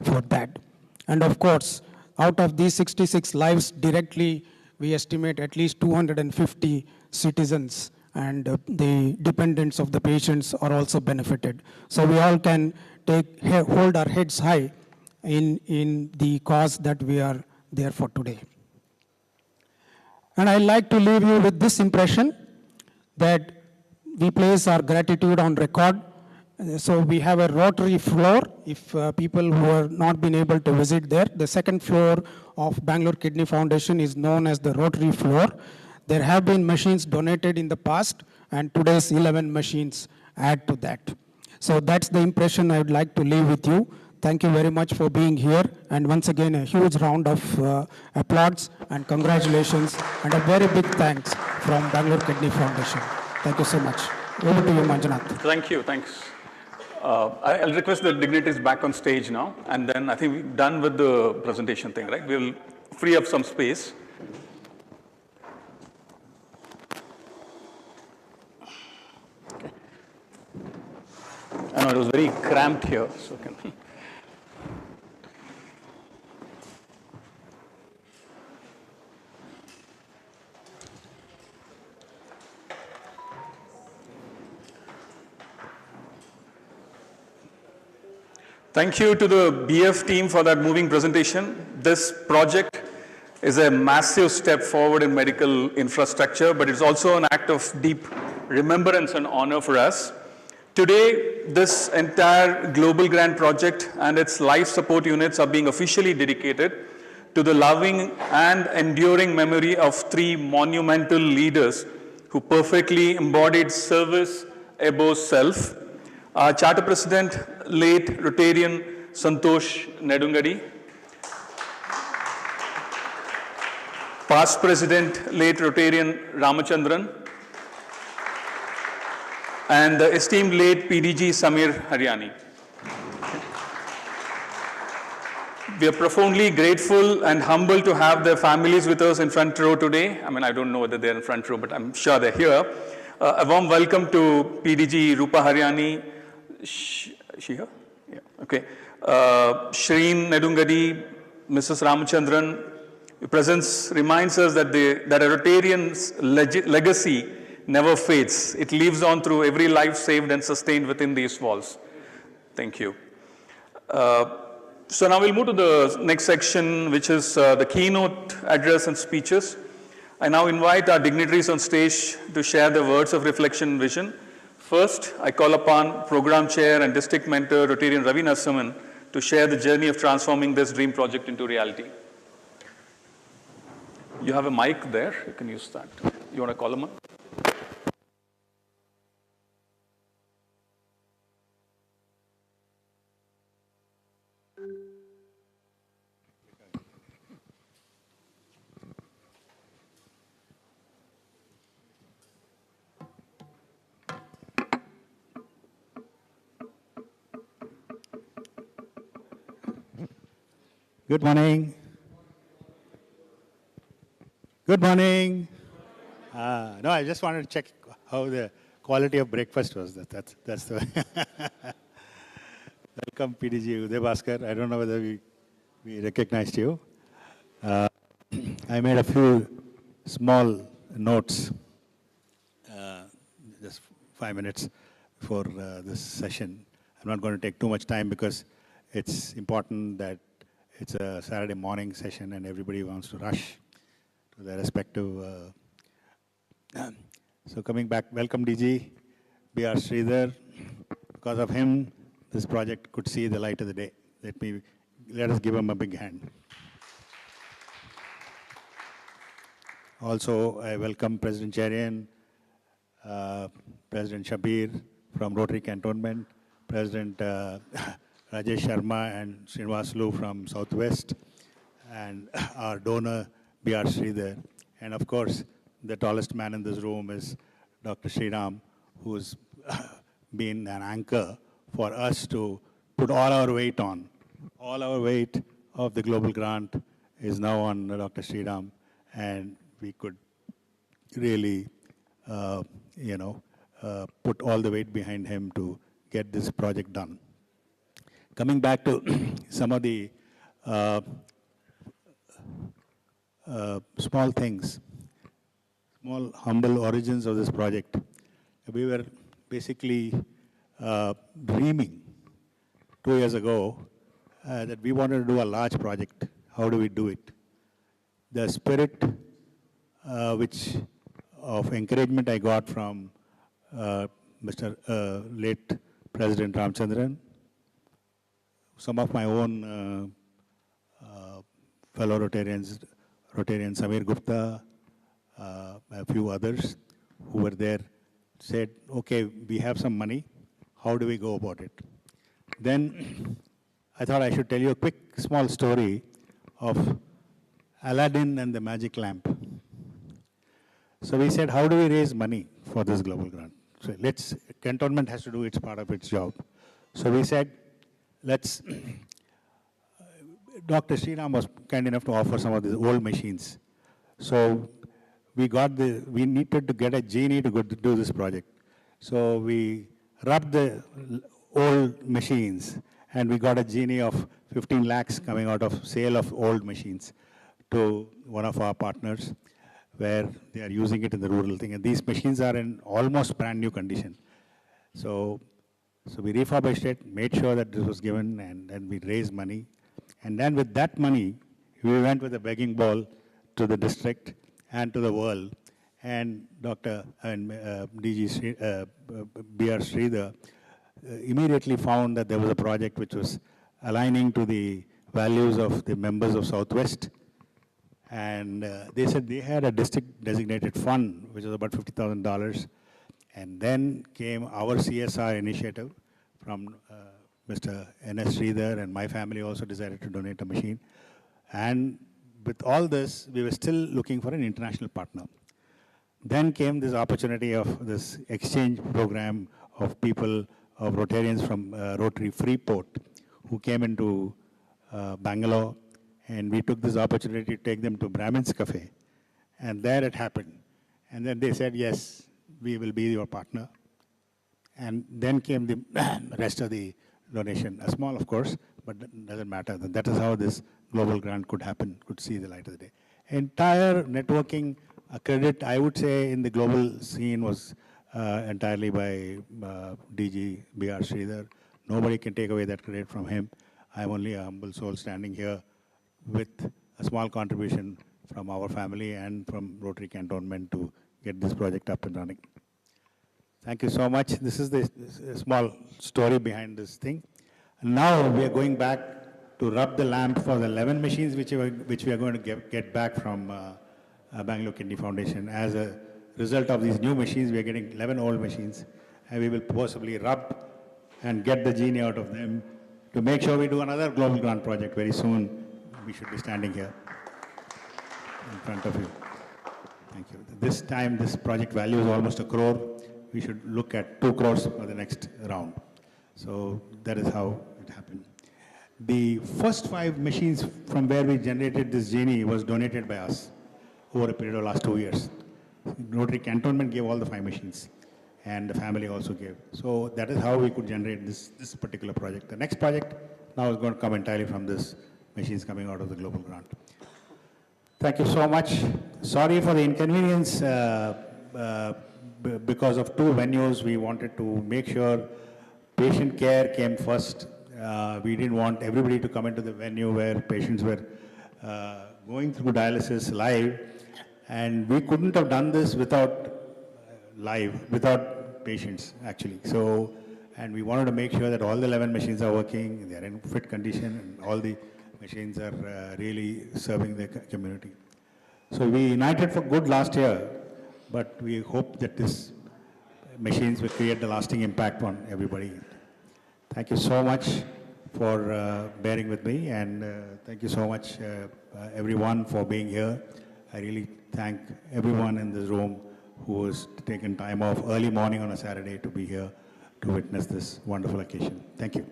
for that. And of course, out of these 66 lives directly, we estimate at least 250 citizens and the dependents of the patients are also benefited. So we all can hold our heads high in the cause that we are there for today. And I'd like to leave you with this impression that we place our gratitude on record. So we have a Rotary floor. If people who have not been able to visit there, the second floor of Bangalore Kidney Foundation is known as the Rotary floor. There have been machines donated in the past, and today's 11 machines add to that. So that's the impression I would like to leave with you. Thank you very much for being here. And once again, a huge round of applause and congratulations, and a very big thanks from Bangalore Kidney Foundation. Thank you so much. Over to you, Manjunath. Thank you, thanks. I'll request the dignitaries back on stage now, and then I think we're done with the presentation thing, right? We'll free up some space. I know it was very cramped here, so Thank you to the BF team for that moving presentation. This project is a massive step forward in medical infrastructure, but it's also an act of deep remembrance and honor for us. Today, this entire global grant project and its life support units are being officially dedicated to the loving and enduring memory of three monumental leaders who perfectly embodied service above self. Our Charter President, late Rotarian Santosh Nedungadi. Past President, late Rotarian Ramachandran. And the esteemed late PDG Samir Haryani. We are profoundly grateful and humbled to have their families with us in front row today. I mean, I don't know whether they're in front row, but I'm sure they're here. A warm welcome to PDG Rupa Haryani. She here? Yeah, okay. Shreen Nedungadi, Mrs. Ramachandran. Your presence reminds us that that a Rotarian's legacy never fades. It lives on through every life saved and sustained within these walls. Thank you. So now we'll move to the next section, which is the keynote address and speeches. I now invite our dignitaries on stage to share their words of reflection and vision. First, I call upon Program Chair and District Mentor, Rotarian Ravi Narasimhan, to share the journey of transforming this dream project into reality. You have a mic there, you can use that. You want to call him on? Good morning. Good morning. No, I just wanted to check how the quality of breakfast was. That's the Welcome, PDG Uday Bhaskar. I don't know whether we recognized you. I made a few small notes, just 5 minutes for this session. I'm not going to take too much time because it's important that it's a Saturday morning session and everybody wants to rush to their respective. So coming back, welcome DG, B.R. Sridhar. Because of him, this project could see the light of the day. Let us give him a big hand. Also, I welcome President Cherian, President Shabir from Rotary Cantonment, President Rajesh Sharma and Srinivaslu from Southwest, and our donor, B.R. Sridhar. And of course, the tallest man in this room is Dr. Sriram, who's been an anchor for us to put all our weight on. All our weight of the global grant is now on Dr. Sriram, and we could really, put all the weight behind him to get this project done. Coming back to some of the small things, small humble origins of this project. We were basically dreaming 2 years ago that we wanted to do a large project. How do we do it? The spirit of encouragement I got from Mr. Late President Ramachandran, some of my own fellow Rotarians, Rotarian Samir Gupta, a few others who were there, said, okay, we have some money, how do we go about it? Then I thought I should tell you a quick small story of Aladdin and the magic lamp. So we said, how do we raise money for this global grant? So cantonment has to do its part of its job. So we said, Dr. Sriram was kind enough to offer some of these old machines. So we needed to get a genie to go to do this project. So we rubbed the old machines and we got a genie of 15 lakhs coming out of sale of old machines to one of our partners where they are using it in the rural thing. And these machines are in almost brand new condition. So So we refurbished it, made sure that this was given, and then we raised money. And then with that money, we went with a begging ball to the district and to the world. And DG B.R. Sridhar immediately found that there was a project which was aligning to the values of the members of Southwest. And they said they had a district designated fund, which was about $50,000. And then came our CSR initiative from Mr. N.S. Sridhar, and my family also decided to donate a machine. And with all this, we were still looking for an international partner. Then came this opportunity of this exchange program of people, of Rotarians from Rotary Freeport, who came into Bangalore, and we took this opportunity to take them to Brahmin's Cafe. And there it happened. And then they said, yes, we will be your partner. And then came the rest of the donation, small of course, but it doesn't matter. That is how this global grant could happen, could see the light of the day. Entire networking credit, I would say, in the global scene was entirely by DG B.R. Sridhar. Nobody can take away that credit from him. I'm only a humble soul standing here with a small contribution from our family and from Rotary Cantonment to get this project up and running. Thank you so much. This is the small story behind this thing. Now we are going back to rub the lamp for the 11 machines which we are going to get back from Bangalore Kidney Foundation. As a result of these new machines, we are getting 11 old machines, and we will possibly rub and get the genie out of them to make sure we do another global grant project very soon. We should be standing here in front of you. Thank you. This time, this project value is almost 1 crore. We should look at 2 crores for the next round. So that is how it happened. The first 5 machines from where we generated this genie was donated by us over a period of last 2 years. Rotary Cantonment gave all the 5 machines, and the family also gave. So that is how we could generate this particular project. The next project now is going to come entirely from this machines coming out of the global grant. Thank you so much. Sorry for the inconvenience. Because of 2 venues, we wanted to make sure patient care came first. We didn't want everybody to come into the venue where patients were going through dialysis live, and we couldn't have done this without without patients actually. So, and we wanted to make sure that all the 11 machines are working, they're in fit condition, and all the machines are really serving the community. So we united for good last year, but we hope that this machines will create a lasting impact on everybody. Thank you so much for bearing with me, and thank you so much everyone for being here. I really thank everyone in this room who has taken time off early morning on a Saturday to be here to witness this wonderful occasion. Thank you.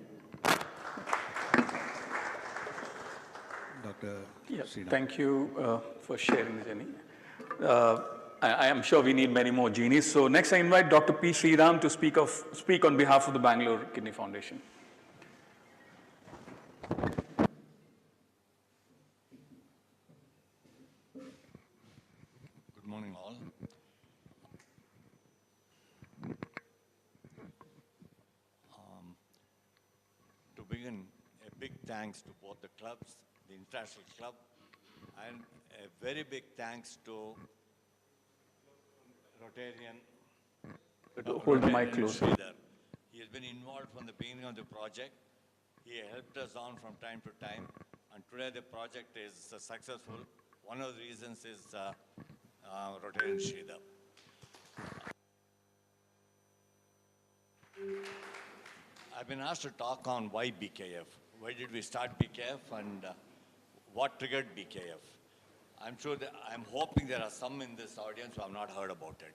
Dr. Sridhar. Thank you for sharing, Jenny. I am sure we need many more genies. So next I invite Dr. P. Sriram to speak on behalf of the Bangalore Kidney Foundation. Good morning all. To begin, a big thanks to both the clubs, the International Club, and a very big thanks to Rotarian. Hold the mic closer. Sridhar. He has been involved from the beginning of the project. He helped us on from time to time, and today the project is successful. One of the reasons is Rotarian Sridhar. I've been asked to talk on why BKF. Why did we start BKF, and what triggered BKF? I'm hoping there are some in this audience who have not heard about it.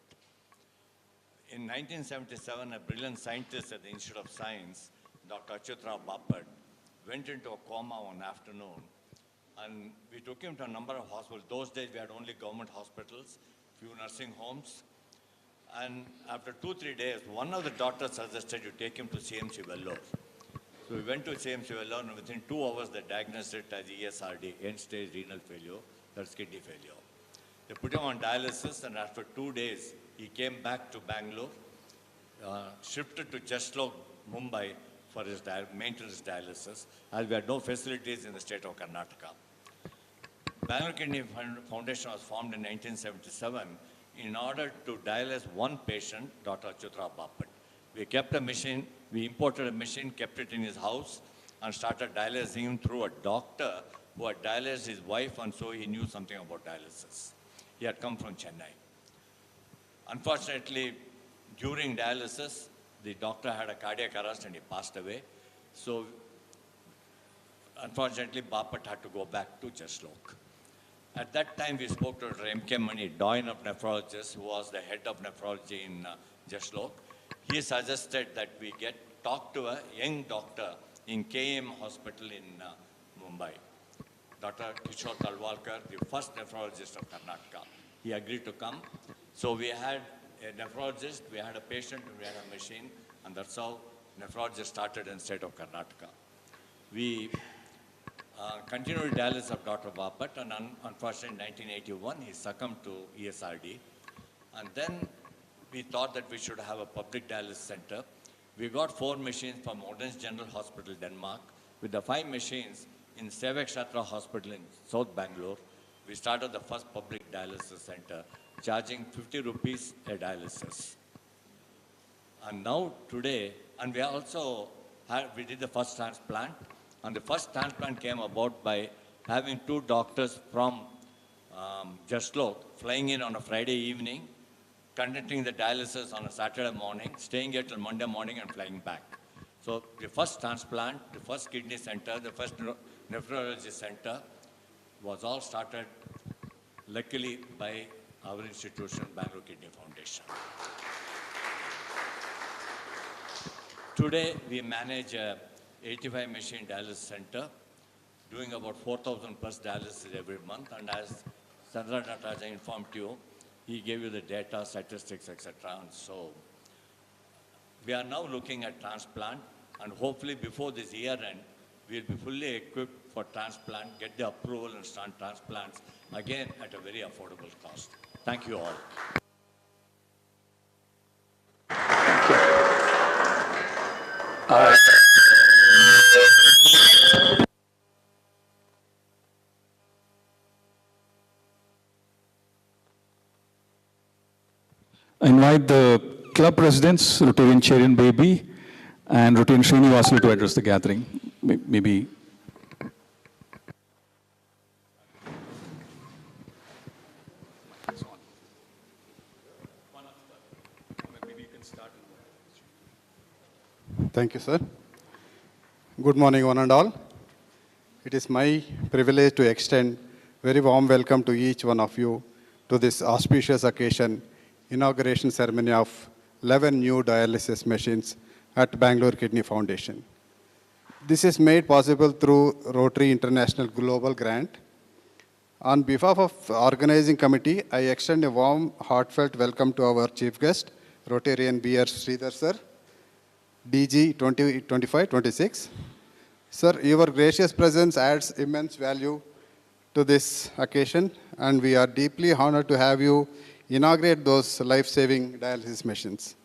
In 1977, a brilliant scientist at the Institute of Science, Dr. Achyutrao Bapat, went into a coma one afternoon, and we took him to a number of hospitals. Those days we had only government hospitals, few nursing homes, and after 2-3 days, one of the doctors suggested you take him to CMC Vellore. So we went to CMC Vellore, and within 2 hours they diagnosed it as ESRD, end-stage renal failure, that's kidney failure. They put him on dialysis, and after 2 days, he came back to Bangalore, shifted to Cheslow Mumbai for his maintenance dialysis, as we had no facilities in the state of Karnataka. Bangalore Kidney Foundation was formed in 1977 in order to dialyze one patient, Dr. Chutra Bapat. We kept a machine, we imported a machine, kept it in his house, and started dialyzing him through a doctor who had dialyzed his wife, and so he knew something about dialysis. He had come from Chennai. Unfortunately, during dialysis, the doctor had a cardiac arrest and he passed away. So, unfortunately, Bapat had to go back to Jaslok. At that time, we spoke to Dr. M.K. Mani, Doyen of nephrologists, who was the head of nephrology in Jaslok. He suggested that we talk to a young doctor in KM Hospital in Mumbai, Dr. Kishore Talwalkar, the first nephrologist of Karnataka. He agreed to come. So we had a nephrologist, we had a patient, we had a machine, and that's how nephrology started in the state of Karnataka. We continued dialysis of Dr. Bapat, and unfortunately in 1981, he succumbed to ESRD. And then we thought that we should have a public dialysis center. We got 4 machines from Odense General Hospital, Denmark. With the 5 machines in Sevakshetra Hospital in South Bangalore, we started the first public dialysis center, charging 50 rupees a dialysis. And now today, and we also we did the first transplant, and the first transplant came about by having 2 doctors from Jaslok flying in on a Friday evening, conducting the dialysis on a Saturday morning, staying here till Monday morning and flying back. So the first transplant, the first kidney center, the first nephrology center was all started, luckily, by our institution, Bangalore Kidney Foundation. Today, we manage a 85 machine dialysis center, doing about 4,000 plus dialysis every month. And as Chandra Natarajan informed you, he gave you the data, statistics, etc. And so we are now looking at transplant, and hopefully before this year end, we'll be fully equipped for transplant, get the approval and start transplants, again at a very affordable cost. Thank you all. I invite the club presidents, Rotarian Cherian Baby and Rotarian Srinivasulu to address the gathering. Maybe. Thank you, sir. Good morning, one and all. It is my privilege to extend very warm welcome to each one of you to this auspicious occasion, inauguration ceremony of 11 new dialysis machines at Bangalore Kidney Foundation. This is made possible through Rotary International Global Grant. On behalf of the organizing committee, I extend a warm, heartfelt welcome to our chief guest, Rotarian B.R. Sridhar, sir, DG 2025-26. Sir, your gracious presence adds immense value to this occasion, and we are deeply honored to have you inaugurate those life-saving dialysis machines.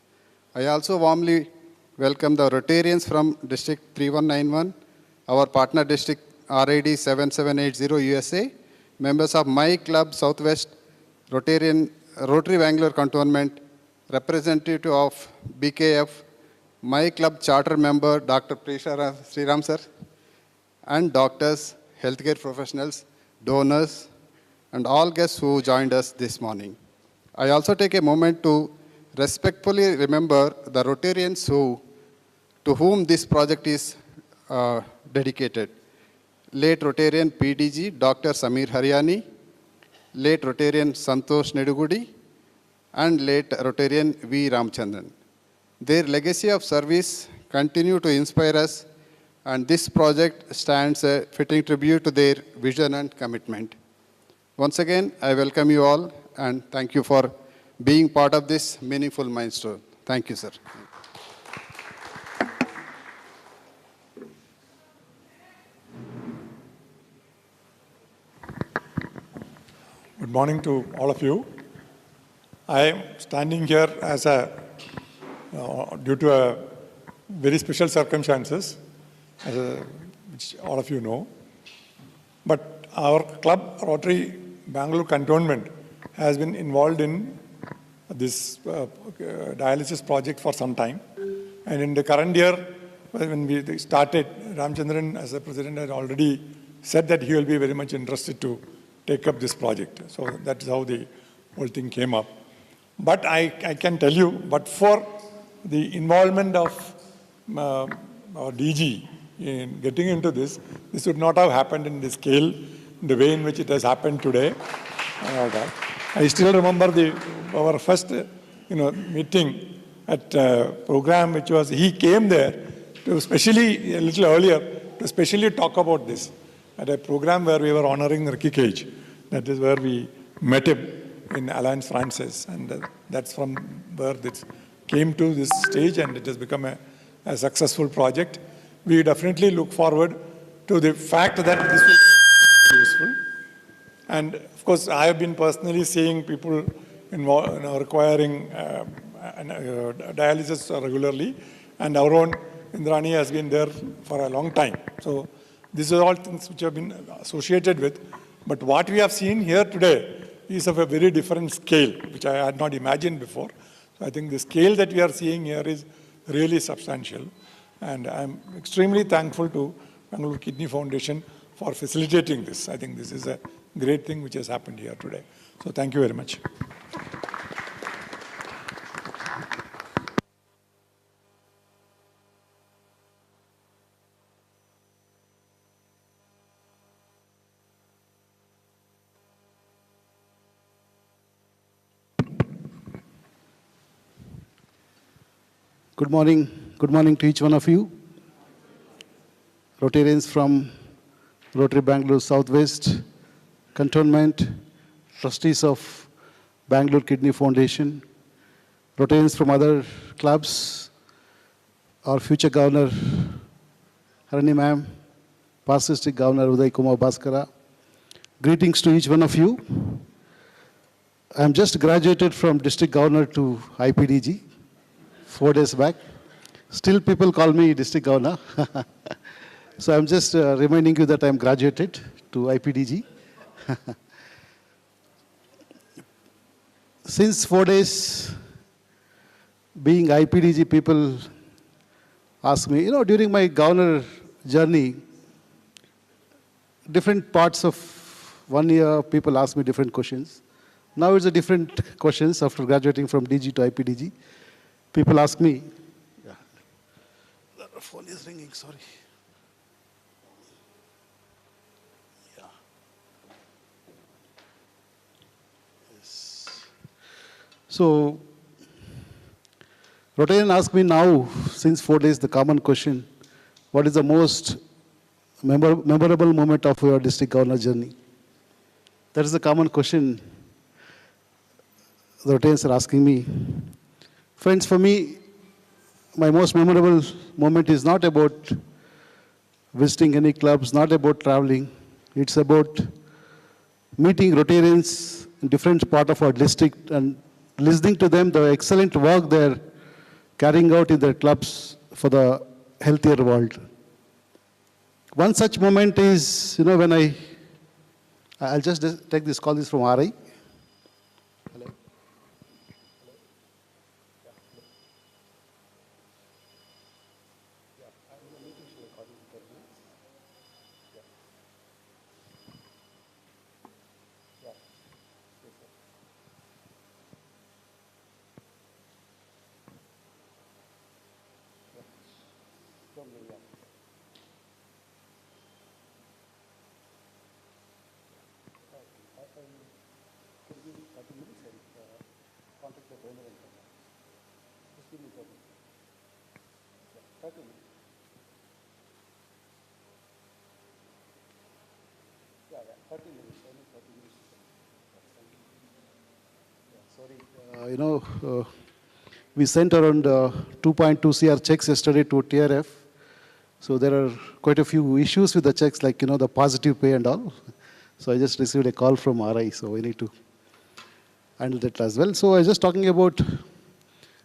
I also warmly welcome the Rotarians from District 3191, our partner district RID 7780 USA, members of my club Southwest, Rotary Bangalore Cantonment, representative of BKF, my club charter member Dr. Prisha Sriram sir, and doctors, healthcare professionals, donors, and all guests who joined us this morning. I also take a moment to respectfully remember the Rotarians to whom this project is dedicated. Late Rotarian PDG Dr. Samir Haryani, late Rotarian Santosh Nedugudi, and late Rotarian V. Ramchandran. Their legacy of service continue to inspire us, and this project stands a fitting tribute to their vision and commitment. Once again, I welcome you all and thank you for being part of this meaningful milestone. Thank you, sir. Good morning to all of you. I am standing here as due to a very special circumstances, which all of you know. But our club, Rotary Bangalore Cantonment, has been involved in this dialysis project for some time. And in the current year, when we started, Ramchandran, as the president, had already said that he will be very much interested to take up this project. So that's how the whole thing came up. But I can tell you, but for the involvement of our DG in getting into this would not have happened in this scale, the way in which it has happened today. And all that. I still remember our first meeting at program, which was, he came there to especially, a little earlier, to especially talk about this at a program where we were honoring Ricky Cage. That is where we met him in Alliance Francaise, and that's from where this came to this stage, and it has become a successful project. We definitely look forward to the fact that this will be useful. And of course, I have been personally seeing people requiring dialysis regularly, and our own Indrani has been there for a long time. So these are all things which have been associated with. But what we have seen here today is of a very different scale, which I had not imagined before. So I think the scale that we are seeing here is really substantial. And I'm extremely thankful to Bangalore Kidney Foundation for facilitating this. I think this is a great thing which has happened here today. So thank you very much. Good morning. Good morning to each one of you. Rotarians from Rotary Bangalore Southwest Cantonment, trustees of Bangalore Kidney Foundation, Rotarians from other clubs, our future governor, Harani ma'am, past district governor Uday Kumar Bhaskara. Greetings to each one of you. I am just graduated from district governor to IPDG 4 days back. Still people call me district governor. So I'm just reminding you that I'm graduated to IPDG. Since 4 days being IPDG, people ask me, during my governor journey, different parts of 1 year, people ask me different questions. Now it's a different questions after graduating from DG to IPDG. People ask me, the phone is ringing, sorry. Yeah. Yes. So, Rotarian asked me now, since 4 days, the common question, what is the most memorable moment of your district governor journey? That is the common question the Rotarians are asking me. Friends, for me, my most memorable moment is not about visiting any clubs, not about traveling. It's about meeting Rotarians in different parts of our district and listening to them, the excellent work they're carrying out in their clubs for the healthier world. One such moment is, when I'll just take this call, this from RI. Hello. We sent around 2.2 CR checks yesterday to TRF. So there are quite a few issues with the checks, like, the positive pay and all. So I just received a call from RI, so we need to handle that as well. So I was just talking about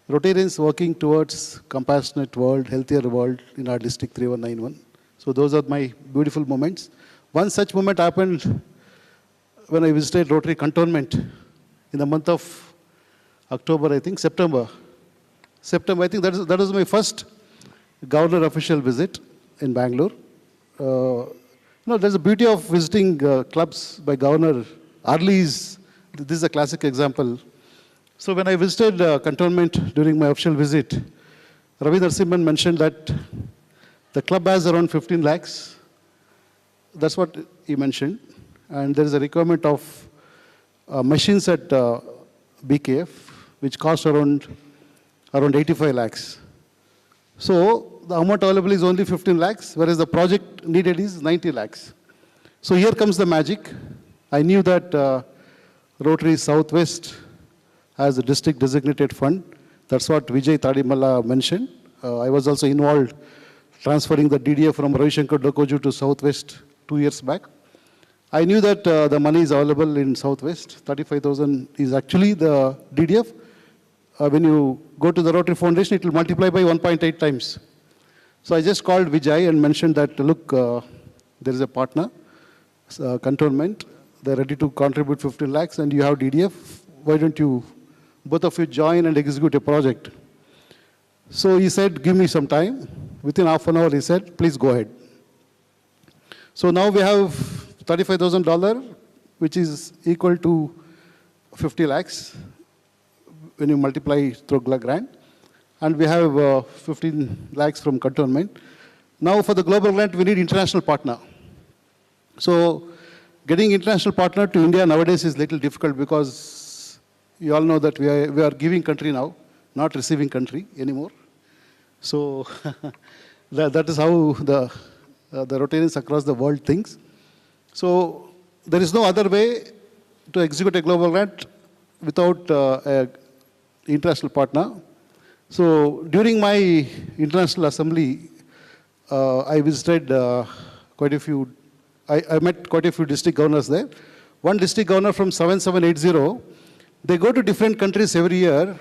Rotarians working towards compassionate world, healthier world in our district 3191. So those are my beautiful moments. One such moment happened when I visited Rotary Cantonment in the month of October, I think, September. I think that was my first governor official visit in Bangalore. There's a beauty of visiting clubs by governor. This is a classic example. So when I visited Cantonment during my official visit, Ravi Narasimhan mentioned that the club has around 15 lakhs. That's what he mentioned. And there is a requirement of machines at BKF, which cost around 85 lakhs. So the amount available is only 15 lakhs, whereas the project needed is 90 lakhs. So here comes the magic. I knew that Rotary Southwest has a district designated fund. That's what Vijay Tadimala mentioned. I was also involved transferring the DDF from Ravishankar Dokoju to Southwest 2 years back. I knew that the money is available in Southwest. 35,000 is actually the DDF. When you go to the Rotary Foundation, it will multiply by 1.8 times. So I just called Vijay and mentioned that, look, there is a partner, Cantonment. They're ready to contribute 15 lakhs and you have DDF. Why don't you, both of you join and execute a project? So he said, give me some time. Within half an hour, he said, please go ahead. So now we have $35,000, which is equal to 50 lakhs when you multiply through grant. And we have 15 lakhs from Cantonment. Now for the global grant, we need international partner. So getting international partner to India nowadays is a little difficult because you all know that we are giving country now, not receiving country anymore. So that is how the Rotarians across the world thinks. So there is no other way to execute a global grant without an international partner. So during my international assembly, I visited quite a few, I met quite a few district governors there. One district governor from 7780, they go to different countries every year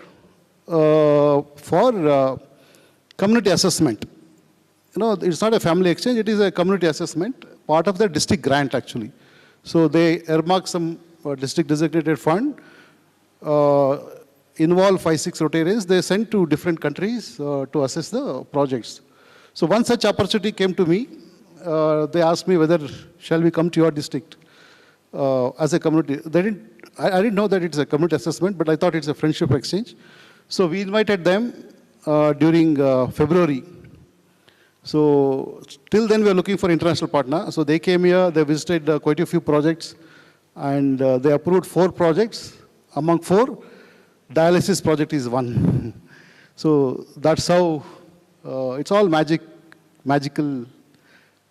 for community assessment. It's not a family exchange, it is a community assessment, part of the district grant actually. So they earmark some district designated fund, involve 5-6 Rotarians, they send to different countries to assess the projects. So one such opportunity came to me. They asked me whether shall we come to your district as a community. I didn't know that it's a community assessment, but I thought it's a friendship exchange. So we invited them during February. So till then we were looking for international partner. So they came here, they visited quite a few projects, and they approved 4 projects. Among 4, dialysis project is one. So that's how, it's all magical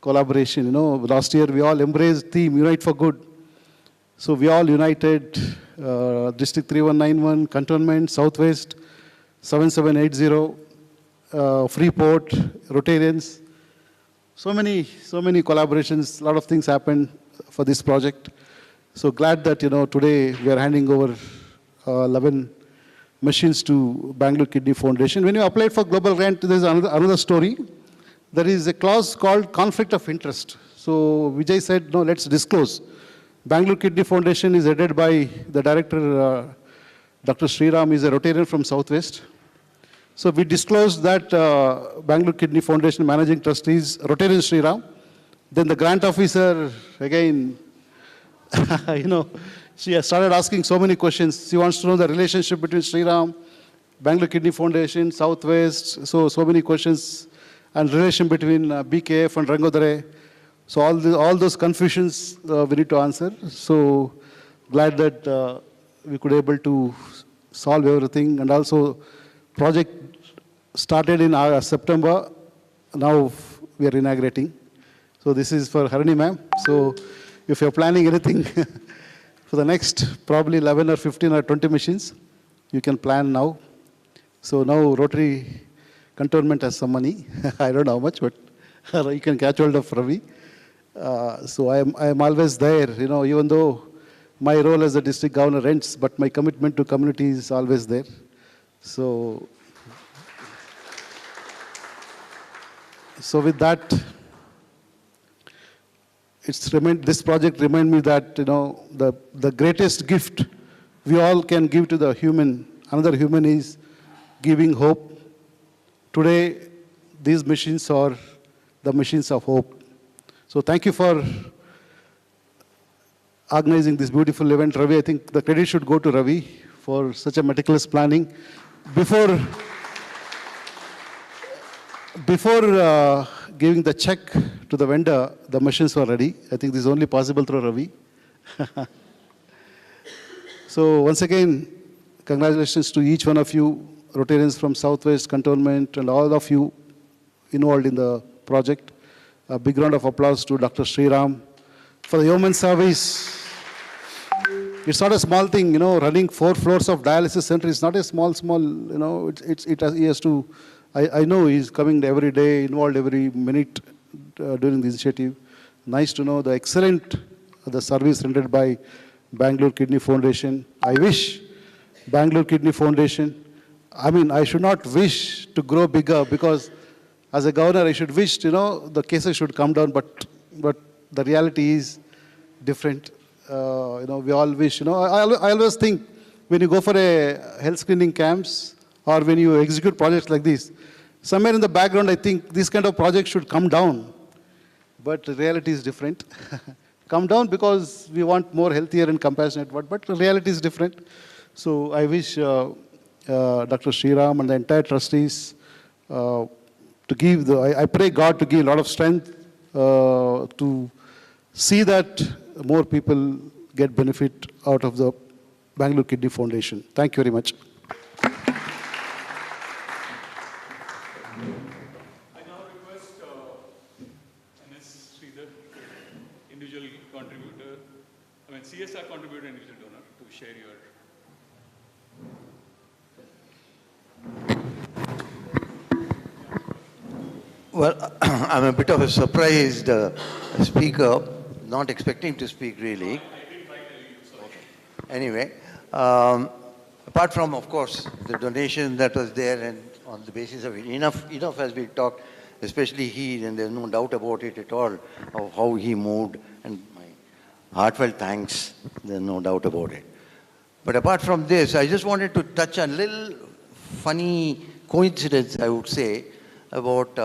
collaboration. Last year we all embraced theme, Unite for Good. So we all united, District 3191, Cantonment, Southwest, 7780, Freeport, Rotarians. So many collaborations, a lot of things happened for this project. So glad that, today we are handing over 11 machines to Bangalore Kidney Foundation. When you applied for global grant, there's another story. There is a clause called conflict of interest. So Vijay said, no, let's disclose. Bangalore Kidney Foundation is headed by the director, Dr. Sriram, is a Rotarian from Southwest. So we disclosed that Bangalore Kidney Foundation managing trustee is Rotarian Sriram. Then the grant officer, again, she has started asking so many questions. She wants to know the relationship between Sriram, Bangalore Kidney Foundation, Southwest, so many questions, and relation between BKF and Rangodare. So all those confusions we need to answer. So glad that we could able to solve everything. And also project started in September. Now we are inaugurating. So this is for Harini ma'am. So if you're planning anything for the next probably 11 or 15 or 20 machines, you can plan now. So now Rotary Cantonment has some money. I don't know how much, but you can catch hold of Ravi. So I am always there, even though my role as a district governor ends, but my commitment to community is always there. So So with that, this project remind me that, the greatest gift we all can give to the human, another human, is giving hope. Today, these machines are the machines of hope. So thank you for organizing this beautiful event, Ravi. I think the credit should go to Ravi for such a meticulous planning. Before giving the check to the vendor, the machines were ready. I think this is only possible through Ravi. So once again, congratulations to each one of you, Rotarians from Southwest Cantonment, and all of you involved in the project. A big round of applause to Dr. Sriram for the yeoman service. It's not a small thing, running 4 floors of dialysis center is not a small, he has to, I know he's coming every day, involved every minute during the initiative. Nice to know the excellent the service rendered by Bangalore Kidney Foundation. I wish Bangalore Kidney Foundation, I should not wish to grow bigger, because as a governor, I should wish, the cases should come down, but the reality is different. We all wish, I always think when you go for a health screening camps or when you execute projects like this, somewhere in the background, I think this kind of project should come down. But the reality is different. Come down because we want more healthier and compassionate, but the reality is different. So I wish Dr. Sriram and the entire trustees to give I pray God to give a lot of strength to see that more people get benefit out of the Bangalore Kidney Foundation. Thank you very much. I now request Ms. Sridhar, individual contributor, CSR contributor and individual donor, to share your. Well, I'm a bit of a surprised speaker, not expecting to speak really. Anyway, apart from, of course, the donation that was there, and on the basis of it, enough has been talked, especially he, and there's no doubt about it at all, of how he moved, and my heartfelt thanks, there's no doubt about it. But apart from this, I just wanted to touch on a little funny coincidence, I would say, about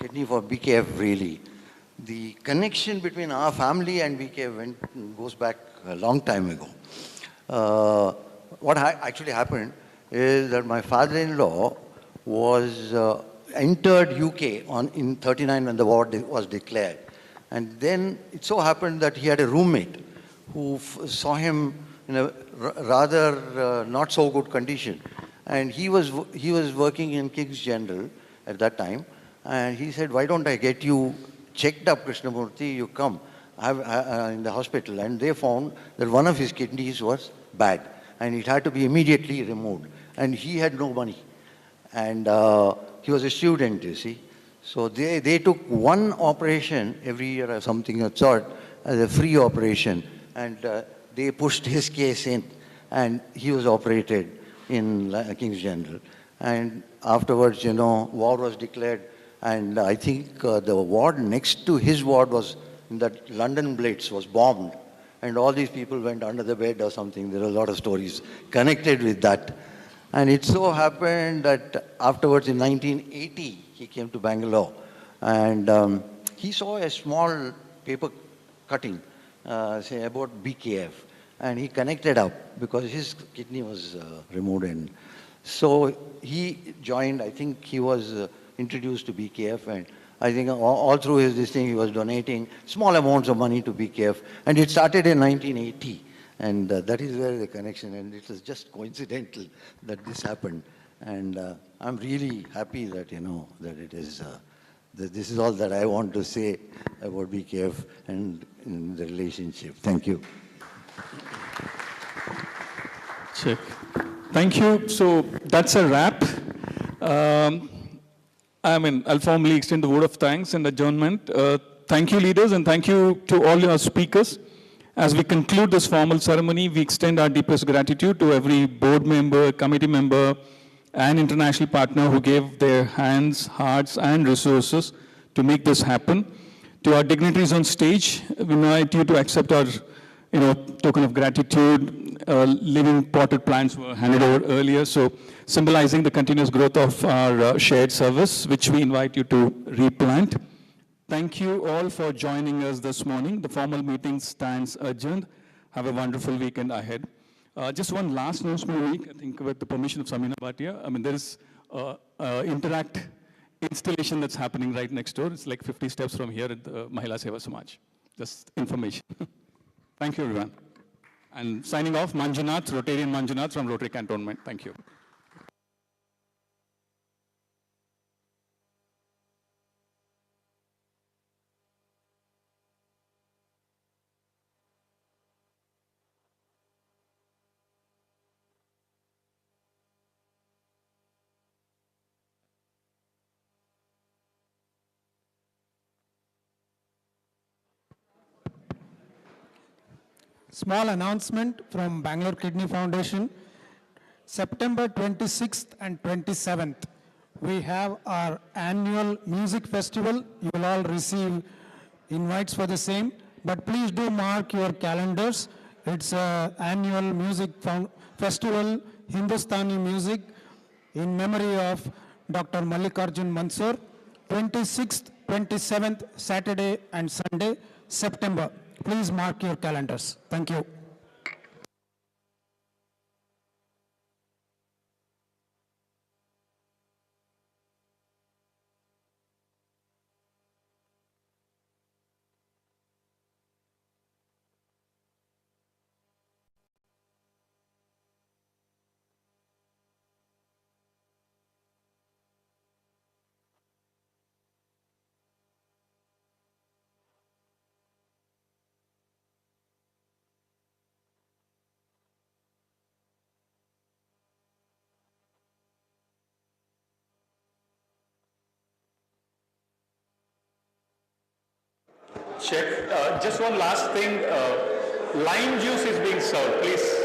kidney for BKF really. The connection between our family and BKF goes back a long time ago. What actually happened is that my father-in-law was entered UK in 39 when the war was declared. And then it so happened that he had a roommate who saw him in a rather not so good condition. And he was working in King's General at that time. And he said, why don't I get you checked up, Krishnamurthy, you come in the hospital. And they found that one of his kidneys was bad. And it had to be immediately removed. And he had no money. And he was a student, you see. So they took one operation every year or something of sort as a free operation. And they pushed his case in. And he was operated in King's General. And afterwards, war was declared. And I think the ward next to his ward was, in that London Blitz, was bombed. And all these people went under the bed or something. There are a lot of stories connected with that. And it so happened that afterwards in 1980, he came to Bangalore. And he saw a small paper cutting, say about BKF. And he connected up because his kidney was removed. And so he joined, I think he was introduced to BKF, and I think all through this thing he was donating small amounts of money to BKF, and it started in 1980, and that is where the connection, and it was just coincidental that this happened, and I'm really happy that, that it is, that this is all that I want to say about BKF and in the relationship. Thank you. Check. Thank you. So that's a wrap. I'll formally extend the vote of thanks and adjournment. Thank you, leaders, and thank you to all your speakers. As we conclude this formal ceremony, we extend our deepest gratitude to every board member, committee member, and international partner who gave their hands, hearts, and resources to make this happen. To our dignitaries on stage, we invite you to accept our token of gratitude. Living potted plants were handed over earlier, so symbolizing the continuous growth of our shared service, which we invite you to replant. Thank you all for joining us this morning. The formal meeting stands adjourned. Have a wonderful weekend ahead. Just one last note, I think with the permission of Samina Bhatia, there is Interact installation that's happening right next door. It's like 50 steps from here at the Mahila Seva Samaj. Just information. Thank you, everyone. And signing off, Manjunath, Rotarian Manjunath from Rotary Cantonment. Thank you. Small announcement from Bangalore Kidney Foundation. September 26th and 27th, we have our annual music festival. You will all receive invites for the same, but please do mark your calendars. It's an annual music festival, Hindustani music, in memory of Dr. Mallikarjun Mansur. 26th, 27th, Saturday and Sunday, September. Please mark your calendars. Thank you. Check. Just one last thing. Lime juice is being served. Please